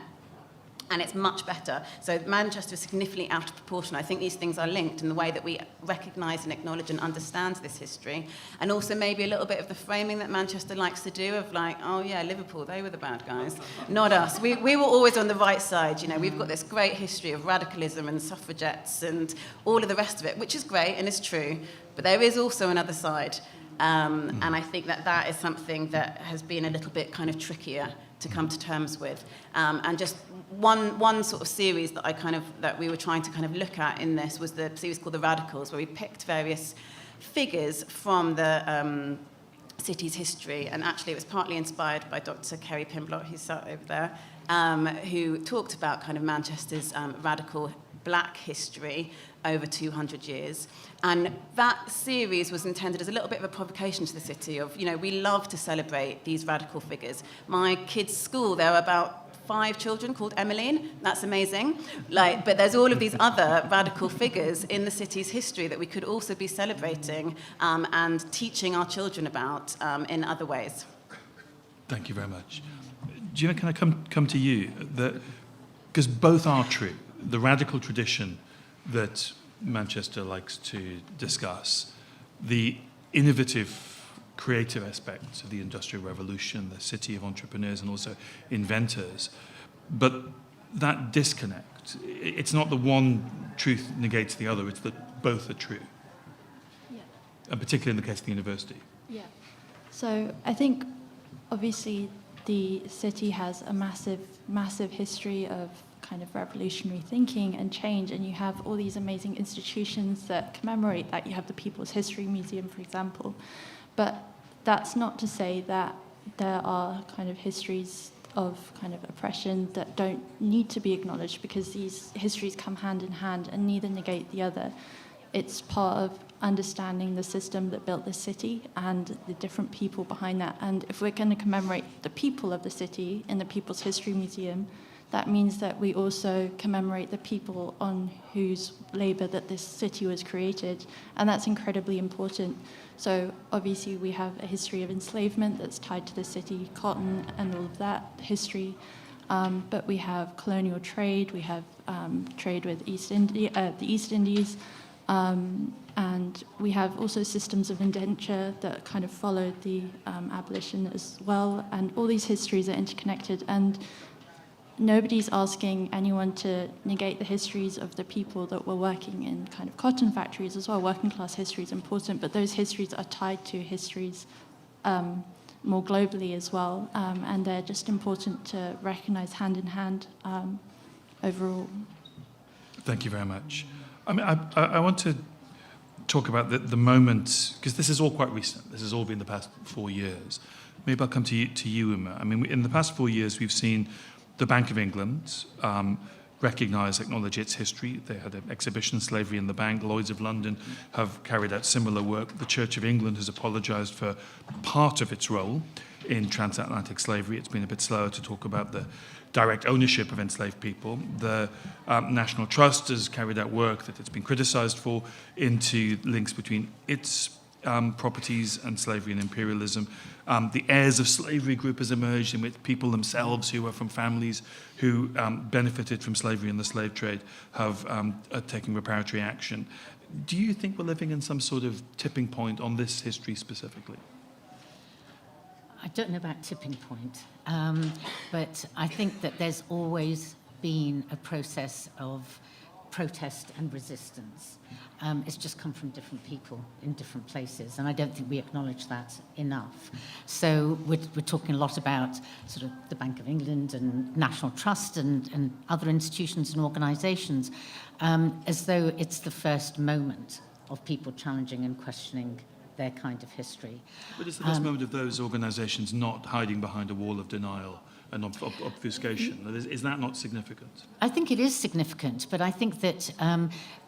And it's much better. So Manchester is significantly out of proportion. I think these things are linked in the way that we recognise and acknowledge and understand this history. And also maybe a little bit of the framing that Manchester likes to do of like, oh yeah, Liverpool, they were the bad guys, not us. We were always on the right side. We've got this great history of radicalism and suffragettes and all of the rest of it, which is great and is true. But there is also another side. And I think that that is something that has been a little bit kind of trickier to come to terms with. And just one sort of series that we were trying to kind of look at in this was the series called The Radicals, where we picked various figures from the city's history, and actually it was partly inspired by Dr. Kerry Pimblott, who's sat over there, who talked about kind of Manchester's radical black history over 200 years. And that series was intended as a little bit of a provocation to the city of, we love to celebrate these radical figures. My kids' school, there are about 5 children called Emmeline. That's amazing. But there's all of these other radical figures in the city's history that we could also be celebrating and teaching our children about in other ways. Thank you very much. Gina, can I come to you? Because both are true. The radical tradition that Manchester likes to discuss, the innovative, creative aspects of the Industrial Revolution, the city of entrepreneurs and also inventors. But that disconnect, it's not the one truth negates the other, it's that both are true. Yeah. And particularly in the case of the university. Yeah. So I think, obviously, the city has a massive history of kind of revolutionary thinking and change, and you have all these amazing institutions that commemorate that. You have the People's History Museum, for example. But that's not to say that there are kind of histories of kind of oppression that don't need to be acknowledged, because these histories come hand in hand and neither negate the other. It's part of understanding the system that built the city and the different people behind that. And if we're going to commemorate the people of the city in the People's History Museum, that means that we also commemorate the people on whose labour that this city was created, and that's incredibly important. So obviously we have a history of enslavement that's tied to the city, cotton and all of that history, but we have colonial trade, we have trade with the East Indies, and we have also systems of indenture that kind of followed the abolition as well, and all these histories are interconnected, and nobody's asking anyone to negate the histories of the people that were working in kind of cotton factories as well. Working class history is important, but those histories are tied to histories more globally as well, and they're just important to recognise hand in hand overall. Thank you very much. I mean, I want to talk about the moment, because this is all quite recent. This has all been the past 4 years. Maybe I'll come to you, Uma. I mean, in the past 4 years, we've seen the Bank of England recognise, acknowledge its history. They had an exhibition, Slavery in the Bank. Lloyds of London have carried out similar work. The Church of England has apologised for part of its role in transatlantic slavery. It's been a bit slower to talk about the direct ownership of enslaved people. The National Trust has carried out work that it's been criticised for into links between its properties and slavery and imperialism. The Heirs of Slavery group has emerged, in which people themselves who are from families who benefited from slavery and the slave trade have taken reparatory action. Do you think we're living in some sort of tipping point on this history specifically? I don't know about tipping point, but I think that there's always been a process of protest and resistance. It's just come from different people in different places, and I don't think we acknowledge that enough. So we're talking a lot about sort of the Bank of England and National Trust and other institutions and organisations, as though it's the first moment of people challenging and questioning their kind of history. But is the first moment of those organisations not hiding behind a wall of denial and obfuscation? Is that not significant? I think it is significant, but I think that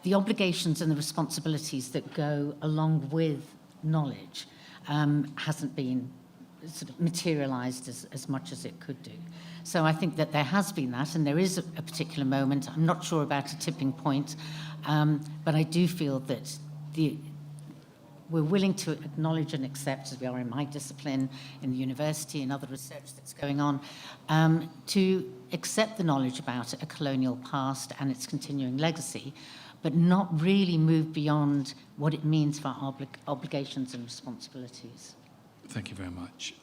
the obligations and the responsibilities that go along with knowledge hasn't been sort of materialised as much as it could do. So I think that there has been that, and there is a particular moment. I'm not sure about a tipping point, but I do feel that we're willing to acknowledge and accept, as we are in my discipline, in the university and other research that's going on, to accept the knowledge about a colonial past and its continuing legacy, but not really move beyond what it means for our obligations and responsibilities. Thank you very much.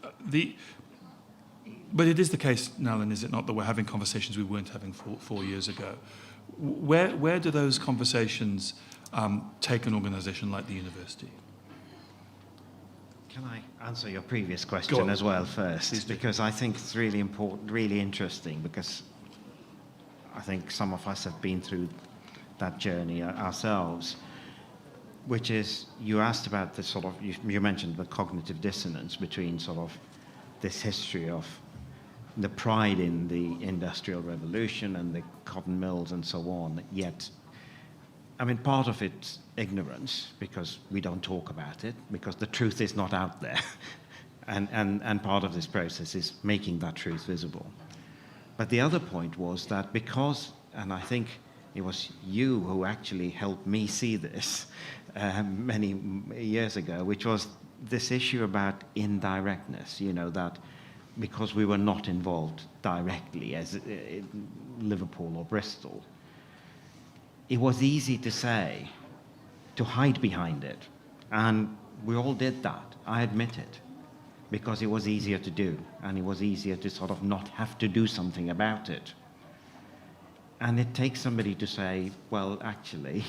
But it is the case, Nalin, is it not, that we're having conversations we weren't having 4 years ago? Where do those conversations take an organisation like the university? Can I answer your previous Go question on. as well first? Please do. Because I think it's really important, really interesting, because I think some of us have been through that journey ourselves, which is, you asked about the sort of, you mentioned the cognitive dissonance between sort of this history of the pride in the Industrial Revolution and the cotton mills and so on, yet, I mean, part of it's ignorance, because we don't talk about it, because the truth is not out there. and part of this process is making that truth visible. But the other point was that because, and I think it was you who actually helped me see this many years ago, which was this issue about indirectness, you know, that because we were not involved directly as in Liverpool or Bristol, it was easy to say, to hide behind it. And we all did that, I admit it, because it was easier to do, and it was easier to sort of not have to do something about it. And it takes somebody to say, well, actually,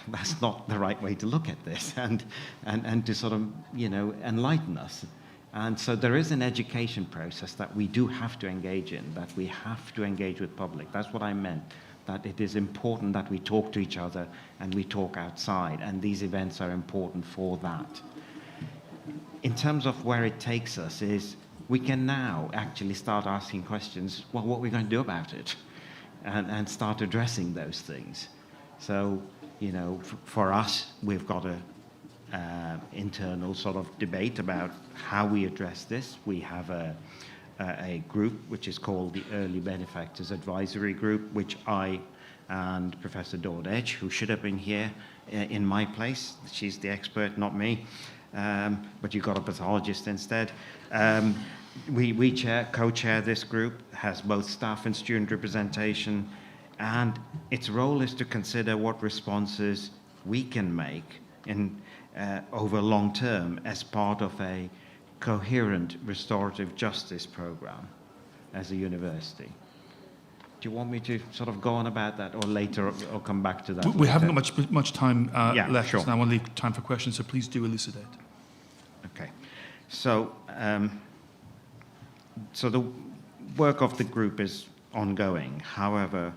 that's not the right way to look at this, and to sort of, you know, enlighten us. And so there is an education process that we do have to engage in, that we have to engage with public. That's what I meant, that it is important that we talk to each other and we talk outside, and these events are important for that. In terms of where it takes us is, we can now actually start asking questions, well, what are we going to do about it? And start addressing those things. So, you know, for us, we've got a internal sort of debate about how we address this. We have a group which is called the Early Benefactors Advisory Group, which I and Professor Dawn Edge, who should have been here in my place, she's the expert, not me, but you got a pathologist instead. We co-chair this group, has both staff and student representation, and its role is to consider what responses we can make over long term as part of a coherent restorative justice program as a university. Do you want me to sort of go on about that, or later, or come back to that? We haven't got much time left, sure. and I want to leave time for questions, so please do elucidate. Okay. So, so the work of the group is ongoing. However,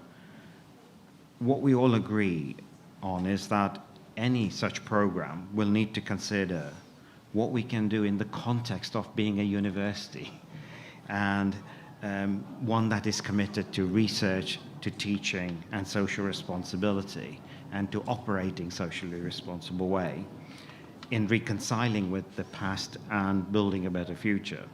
what we all agree on is that any such program will need to consider what we can do in the context of being a university, and one that is committed to research, to teaching, and social responsibility, and to operating socially responsible way in reconciling with the past and building a better future.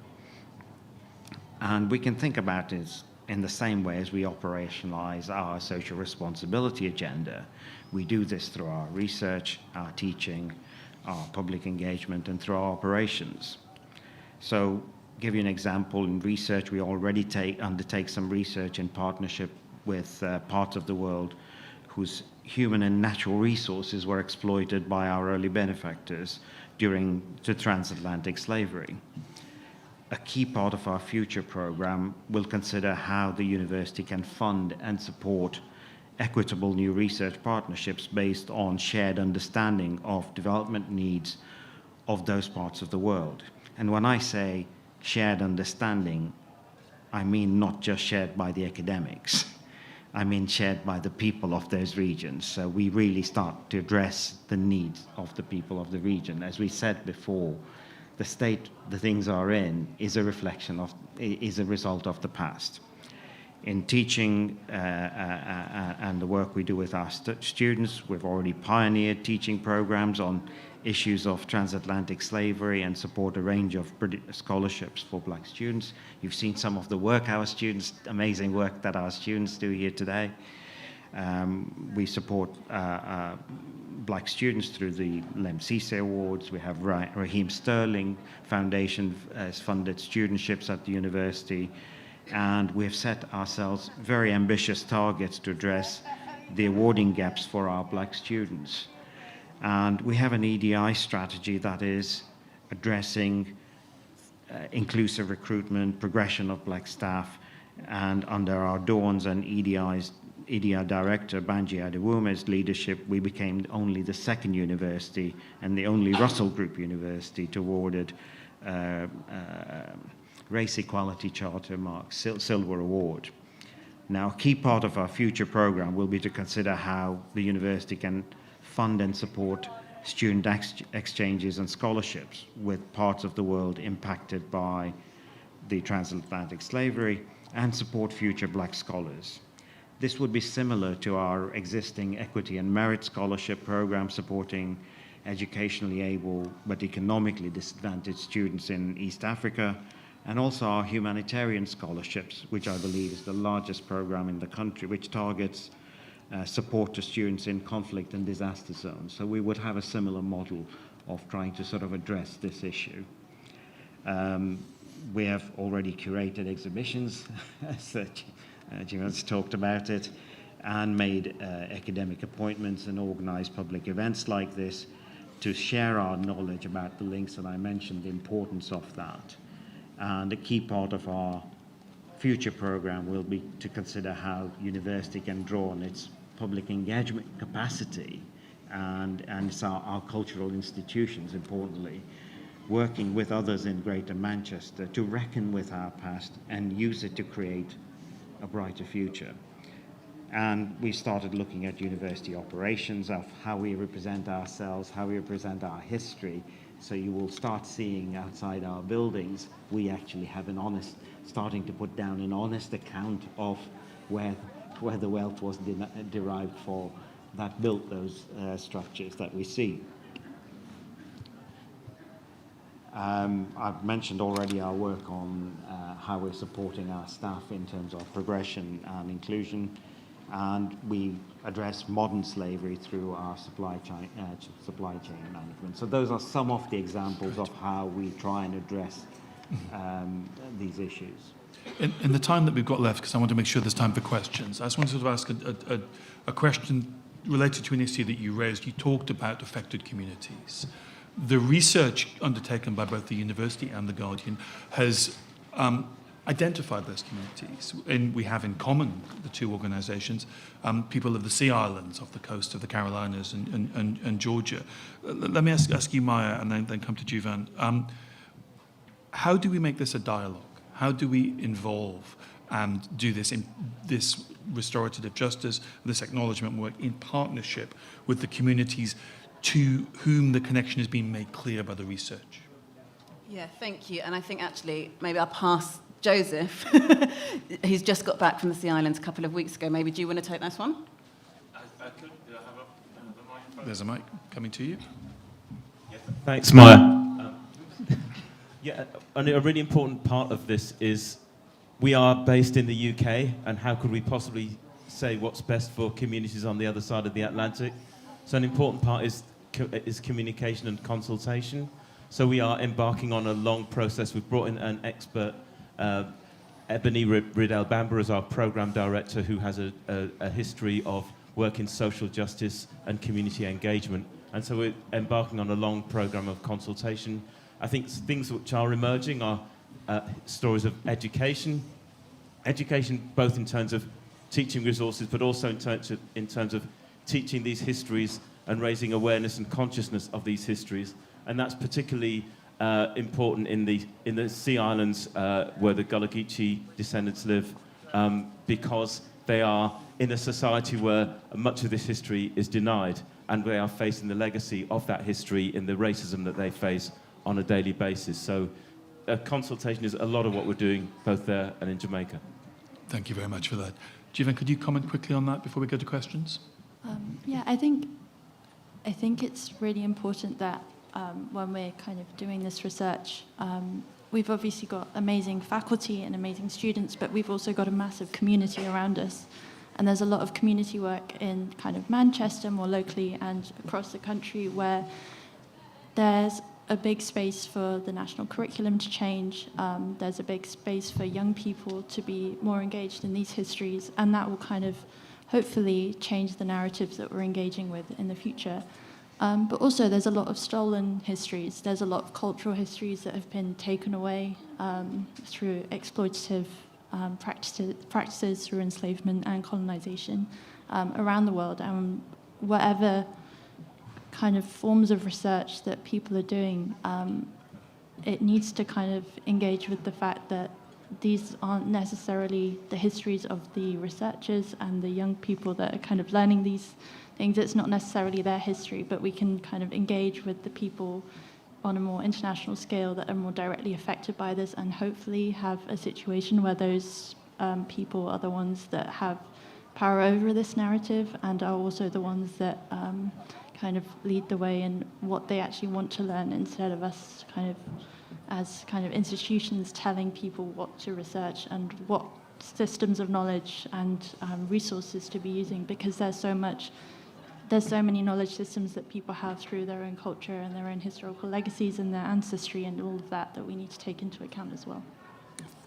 And we can think about it in the same way as we operationalize our social responsibility agenda. We do this through our research, our teaching, our public engagement, and through our operations. So, give you an example, in research, we already undertake some research in partnership with parts of the world whose human and natural resources were exploited by our early benefactors during the transatlantic slavery. A key part of our future program will consider how the university can fund and support equitable new research partnerships based on shared understanding of development needs of those parts of the world. And when I say shared understanding, I mean not just shared by the academics. I mean shared by the people of those regions. So we really start to address the needs of the people of the region. As we said before, the state the things are in is a reflection of, is a result of the past. In teaching and the work we do with our students, we've already pioneered teaching programs on issues of transatlantic slavery and support a range of scholarships for black students. You've seen some of the work our students, amazing work that our students do here today. We support black students through the Lem Cisse Awards. We have Raheem Sterling Foundation has funded studentships at the university. And we've set ourselves very ambitious targets to address the awarding gaps for our black students. And we have an EDI strategy that is addressing inclusive recruitment, progression of black staff, and under our Dawn's and EDI director, Banji Adewume's leadership, we became only the second university and the only Russell Group university to awarded Race Equality Charter Mark Silver Award. Now, a key part of our future program will be to consider how the university can fund and support student exchanges and scholarships with parts of the world impacted by the transatlantic slavery and support future black scholars. This would be similar to our existing equity and merit scholarship program supporting educationally able but economically disadvantaged students in East Africa, and also our humanitarian scholarships, which I believe is the largest program in the country, which targets support to students in conflict and disaster zones. So we would have a similar model of trying to sort of address this issue. We have already curated exhibitions, as Jim has talked about it, and made academic appointments and organized public events like this to share our knowledge about the links that I mentioned, the importance of that. And a key part of our future program will be to consider how university can draw on its public engagement capacity and our cultural institutions, importantly, working with others in Greater Manchester to reckon with our past and use it to create a brighter future. And we started looking at university operations, of how we represent ourselves, how we represent our history. So you will start seeing outside our buildings, we actually have starting to put down an honest account of where the wealth was derived for that built those structures that we see. I've mentioned already our work on how we're supporting our staff in terms of progression and inclusion, and we address modern slavery through our supply chain management. So those are some of the examples of how we try and address these issues. In the time that we've got left, because I want to make sure there's time for questions, I just want to sort of ask a question related to an issue that you raised. You talked about affected communities. The research undertaken by both the university and the Guardian has identified those communities. And we have in common, the two organisations, people of the Sea Islands off the coast of the Carolinas and Georgia. Let me ask you, Maya, and then come to Juvan. How do we make this a dialogue? How do we involve and do this in this restorative justice, this acknowledgement work in partnership with the communities to whom the connection has been made clear by the research? Yeah, thank you. And I think actually maybe I'll pass Joseph. He's just got back from the Sea Islands a couple of weeks ago. Maybe do you want to take this one? I could. Do I have the mic? There's a mic coming to you. Thanks, Maya. Yeah, and a really important part of this is we are based in the UK, and how could we possibly say what's best for communities on the other side of the Atlantic? So an important part is communication and consultation. So we are embarking on a long process. We've brought in an expert, Ebony Riddell-Bamber, as our program director, who has a history of work in social justice and community engagement. And so we're embarking on a long program of consultation. I think things which are emerging are stories of education both in terms of teaching resources, but also in terms of teaching these histories and raising awareness and consciousness of these histories. And that's particularly important in the Sea Islands where the Gullah Geechee descendants live, because they are in a society where much of this history is denied, and they are facing the legacy of that history in the racism that they face on a daily basis. So consultation is a lot of what we're doing both there and in Jamaica. Thank you very much for that. Jivan, could you comment quickly on that before we go to questions? Yeah, I think it's really important that when we're kind of doing this research, we've obviously got amazing faculty and amazing students, but we've also got a massive community around us. And there's a lot of community work in kind of Manchester, more locally, and across the country, where there's a big space for the national curriculum to change. There's a big space for young people to be more engaged in these histories, and that will kind of hopefully change the narratives that we're engaging with in the future. But also there's a lot of stolen histories. There's a lot of cultural histories that have been taken away through exploitative practices through enslavement and colonization around the world. And whatever kind of forms of research that people are doing, it needs to kind of engage with the fact that these aren't necessarily the histories of the researchers and the young people that are kind of learning these things. It's not necessarily their history, but we can kind of engage with the people on a more international scale that are more directly affected by this, and hopefully have a situation where those people are the ones that have power over this narrative and are also the ones that kind of lead the way in what they actually want to learn, instead of us kind of as kind of institutions telling people what to research and what systems of knowledge and resources to be using, because there's so many knowledge systems that people have through their own culture and their own historical legacies and their ancestry and all of that we need to take into account as well.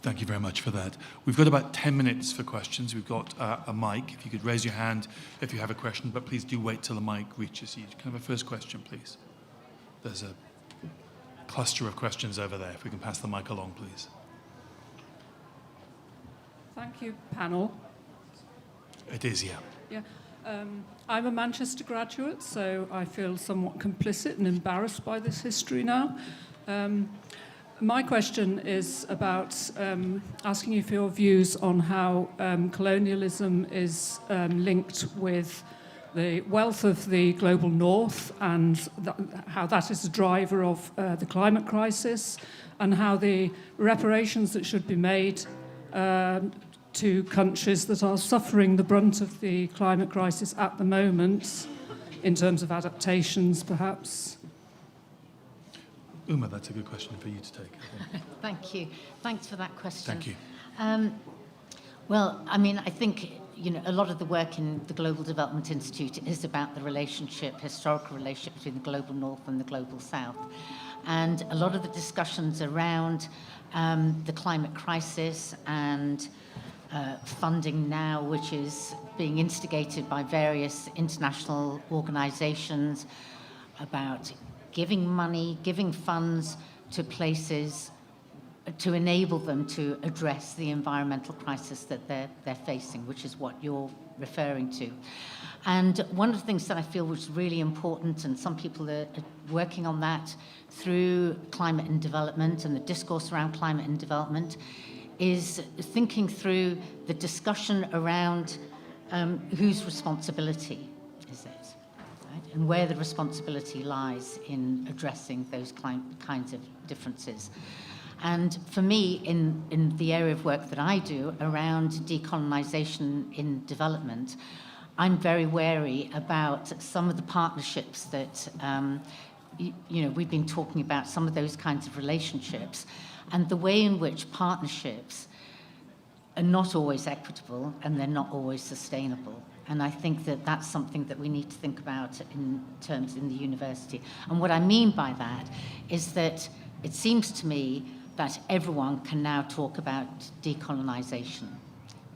Thank you very much for that. We've got about 10 minutes for questions. We've got a mic. If you could raise your hand if you have a question, but please do wait till the mic reaches you. Can I have a first question, please? There's a cluster of questions over there. If we can pass the mic along, please. Thank you, panel. It is, yeah. Yeah. I'm a Manchester graduate, so I feel somewhat complicit and embarrassed by this history now. My question is about asking you for your views on how colonialism is linked with the wealth of the global north, and how that is a driver of the climate crisis, and how the reparations that should be made to countries that are suffering the brunt of the climate crisis at the moment, in terms of adaptations, perhaps. Uma, that's a good question for you to take, I think. Thank you. Thanks for that question. Thank you. Well, I mean, I think, you know, a lot of the work in the Global Development Institute is about the relationship, historical relationship between the global north and the global south. And a lot of the discussions around the climate crisis and funding now, which is being instigated by various international organizations, about giving money, giving funds to places to enable them to address the environmental crisis that they're facing, which is what you're referring to. And one of the things that I feel was really important, and some people are working on that through climate and development and the discourse around climate and development, is thinking through the discussion around whose responsibility is it, right? And where the responsibility lies in addressing those kinds of differences. And for me, in the area of work that I do around decolonization in development, I'm very wary about some of the partnerships that, you know, we've been talking about, some of those kinds of relationships, and the way in which partnerships are not always equitable and they're not always sustainable. And I think that that's something that we need to think about in the university. And what I mean by that is that it seems to me that everyone can now talk about decolonization,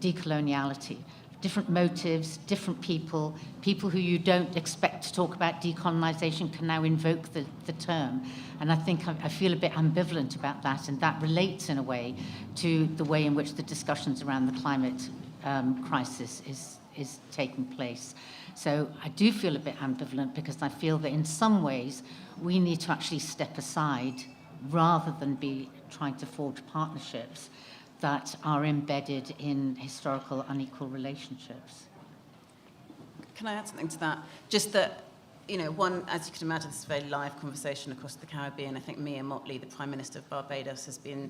decoloniality, different motives, different people who you don't expect to talk about decolonization can now invoke the term. And I think I feel a bit ambivalent about that, and that relates in a way to the way in which the discussions around the climate crisis is taking place. So I do feel a bit ambivalent, because I feel that in some ways we need to actually step aside rather than be trying to forge partnerships that are embedded in historical unequal relationships. Can I add something to that? Just that, you know, one, as you can imagine, this is a very live conversation across the Caribbean. I think Mia Mottley, the Prime Minister of Barbados, has been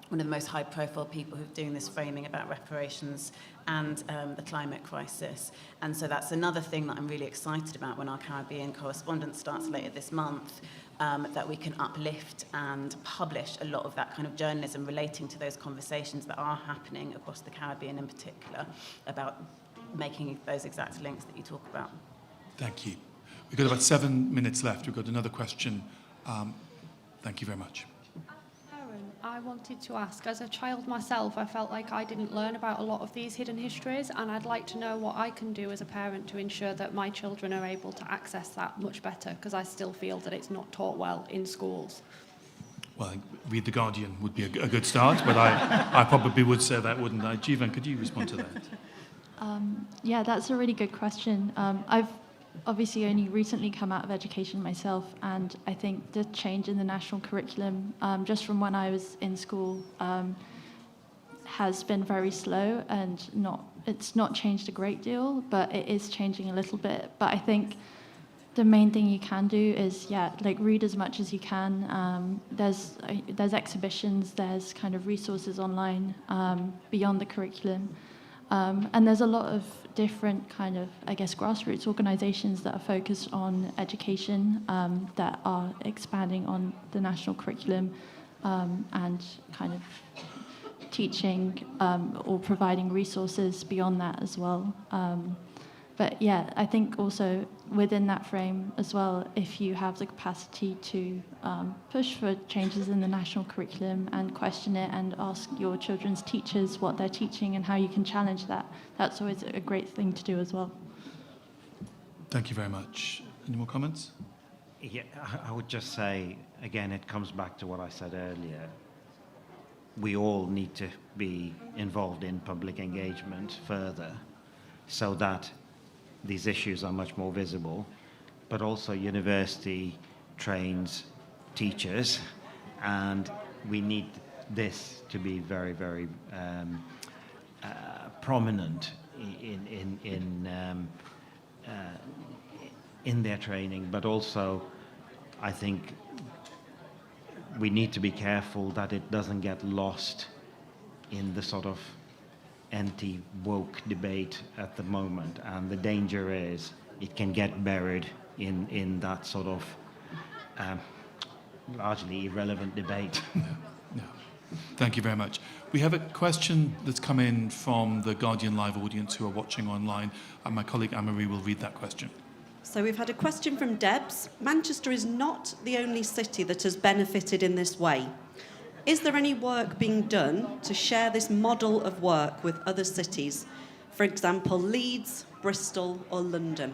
one of the most high-profile people who's doing this framing about reparations and the climate crisis. And so that's another thing that I'm really excited about when our Caribbean correspondence starts later this month, that we can uplift and publish a lot of that kind of journalism relating to those conversations that are happening across the Caribbean in particular, about making those exact links that you talk about. Thank you. We've got about 7 minutes left. We've got another question. Thank you very much. I wanted to ask, as a child myself, I felt like I didn't learn about a lot of these hidden histories, and I'd like to know what I can do as a parent to ensure that my children are able to access that much better, because I still feel that it's not taught well in schools. Well, I think read The Guardian would be a good start, but I probably would say that, wouldn't I? Jivan, could you respond to that? Yeah, that's a really good question. I've obviously only recently come out of education myself, and I think the change in the national curriculum, just from when I was in school, has been very slow, and it's not changed a great deal, but it is changing a little bit. But I think the main thing you can do is, read as much as you can. There's exhibitions, there's kind of resources online beyond the curriculum. And there's a lot of different kind of, grassroots organizations that are focused on education, that are expanding on the national curriculum, and kind of teaching or providing resources beyond that as well. But yeah, I think also within that frame as well, if you have the capacity to push for changes in the national curriculum and question it and ask your children's teachers what they're teaching and how you can challenge that, that's always a great thing to do as well. Thank you very much. Any more comments? Yeah, I would just say, again, it comes back to what I said earlier. We all need to be involved in public engagement further so that these issues are much more visible, but also university trains teachers, and we need this to be very, very prominent in their training. But also, I think we need to be careful that it doesn't get lost in the sort of anti-woke debate at the moment, and the danger is it can get buried in that sort of largely irrelevant debate. No. Thank you very much. We have a question that's come in from the Guardian Live audience who are watching online, and my colleague Anne-Marie will read that question. So we've had a question from Debs. Manchester is not the only city that has benefited in this way. Is there any work being done to share this model of work with other cities? For example, Leeds, Bristol or London?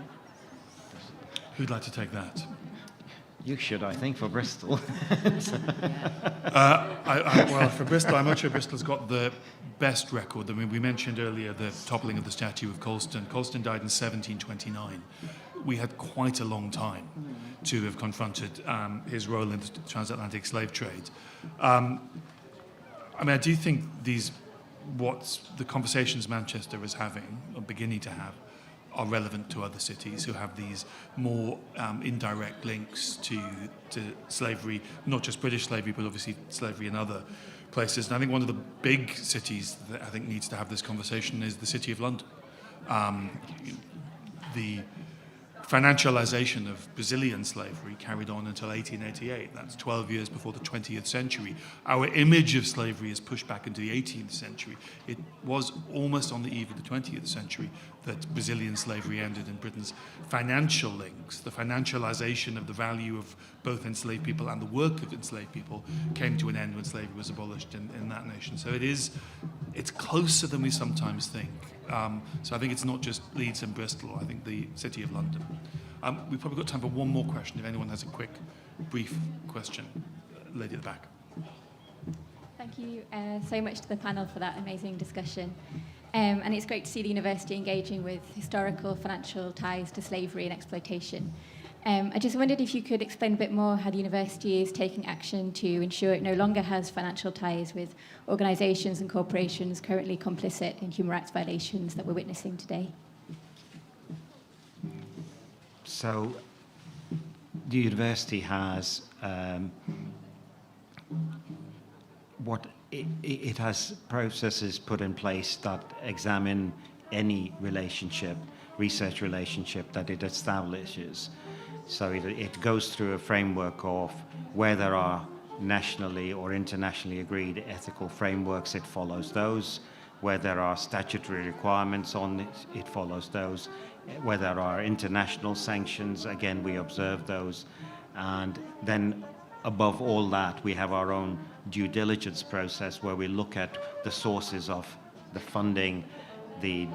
Who'd like to take that? You should, I think, for Bristol. Well, for Bristol, I'm not sure Bristol's got the best record. I mean, we mentioned earlier the toppling of the statue of Colston. Colston died in 1729. We had quite a long time to have confronted his role in the transatlantic slave trade. I do think what the conversations Manchester is having, or beginning to have, are relevant to other cities who have these more indirect links to slavery, not just British slavery, but obviously slavery in other places. And I think one of the big cities that I think needs to have this conversation is the City of London. The financialization of Brazilian slavery carried on until 1888. That's 12 years before the 20th century. Our image of slavery is pushed back into the 18th century. It was almost on the eve of the 20th century that Brazilian slavery ended, and Britain's financial links, the financialization of the value of both enslaved people and the work of enslaved people, came to an end when slavery was abolished in that nation. So it's closer than we sometimes think. So I think it's not just Leeds and Bristol, I think the City of London. We've probably got time for one more question, if anyone has a quick, brief question. Lady at the back. Thank you so much to the panel for that amazing discussion. And it's great to see the university engaging with historical financial ties to slavery and exploitation. I just wondered if you could explain a bit more how the university is taking action to ensure it no longer has financial ties with organisations and corporations currently complicit in human rights violations that we're witnessing today. So the university has it has processes put in place that examine any research relationship that it establishes. So it goes through a framework of where there are nationally or internationally agreed ethical frameworks, it follows those. Where there are statutory requirements on it, it follows those. Where there are international sanctions, again, we observe those. And then above all that, we have our own due diligence process where we look at the sources of the funding, the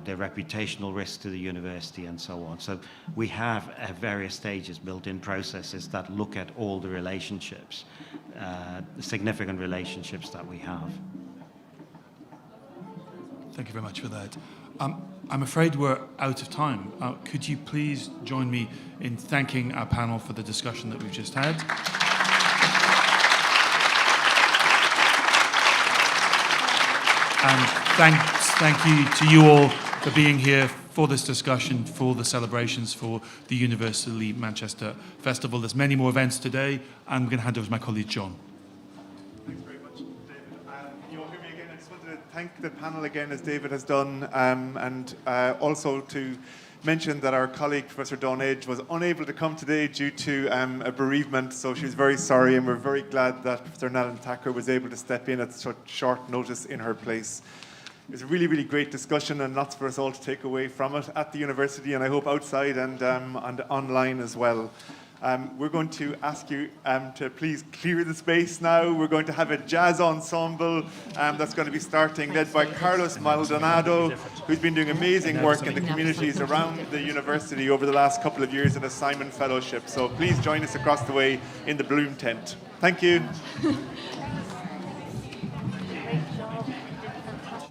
reputational risk to the university and so on. So we have at various stages built-in processes that look at all the relationships, the significant relationships that we have. Thank you very much for that. I'm afraid we're out of time. Could you please join me in thanking our panel for the discussion that we've just had? And thank you to you all for being here for this discussion, for the celebrations, for the Universally Manchester Festival. There's many more events today. I'm going to hand over to my colleague, John. Thanks very much, David. You'll hear me again. I just wanted to thank the panel again, as David has done, and also to mention that our colleague, Professor Dawn Edge, was unable to come today due to a bereavement, so she's very sorry, and we're very glad that Professor Nalan Thakur was able to step in at such short notice in her place. It was a really, really great discussion, and lots for us all to take away from it at the university, and I hope outside and online as well. We're going to ask you to please clear the space now. We're going to have a jazz ensemble that's going to be starting, led by Carlos Maldonado, who's been doing amazing work in the communities around the university over the last couple of years in a Simon Fellowship. So please join us across the way in the Bloom tent. Thank you.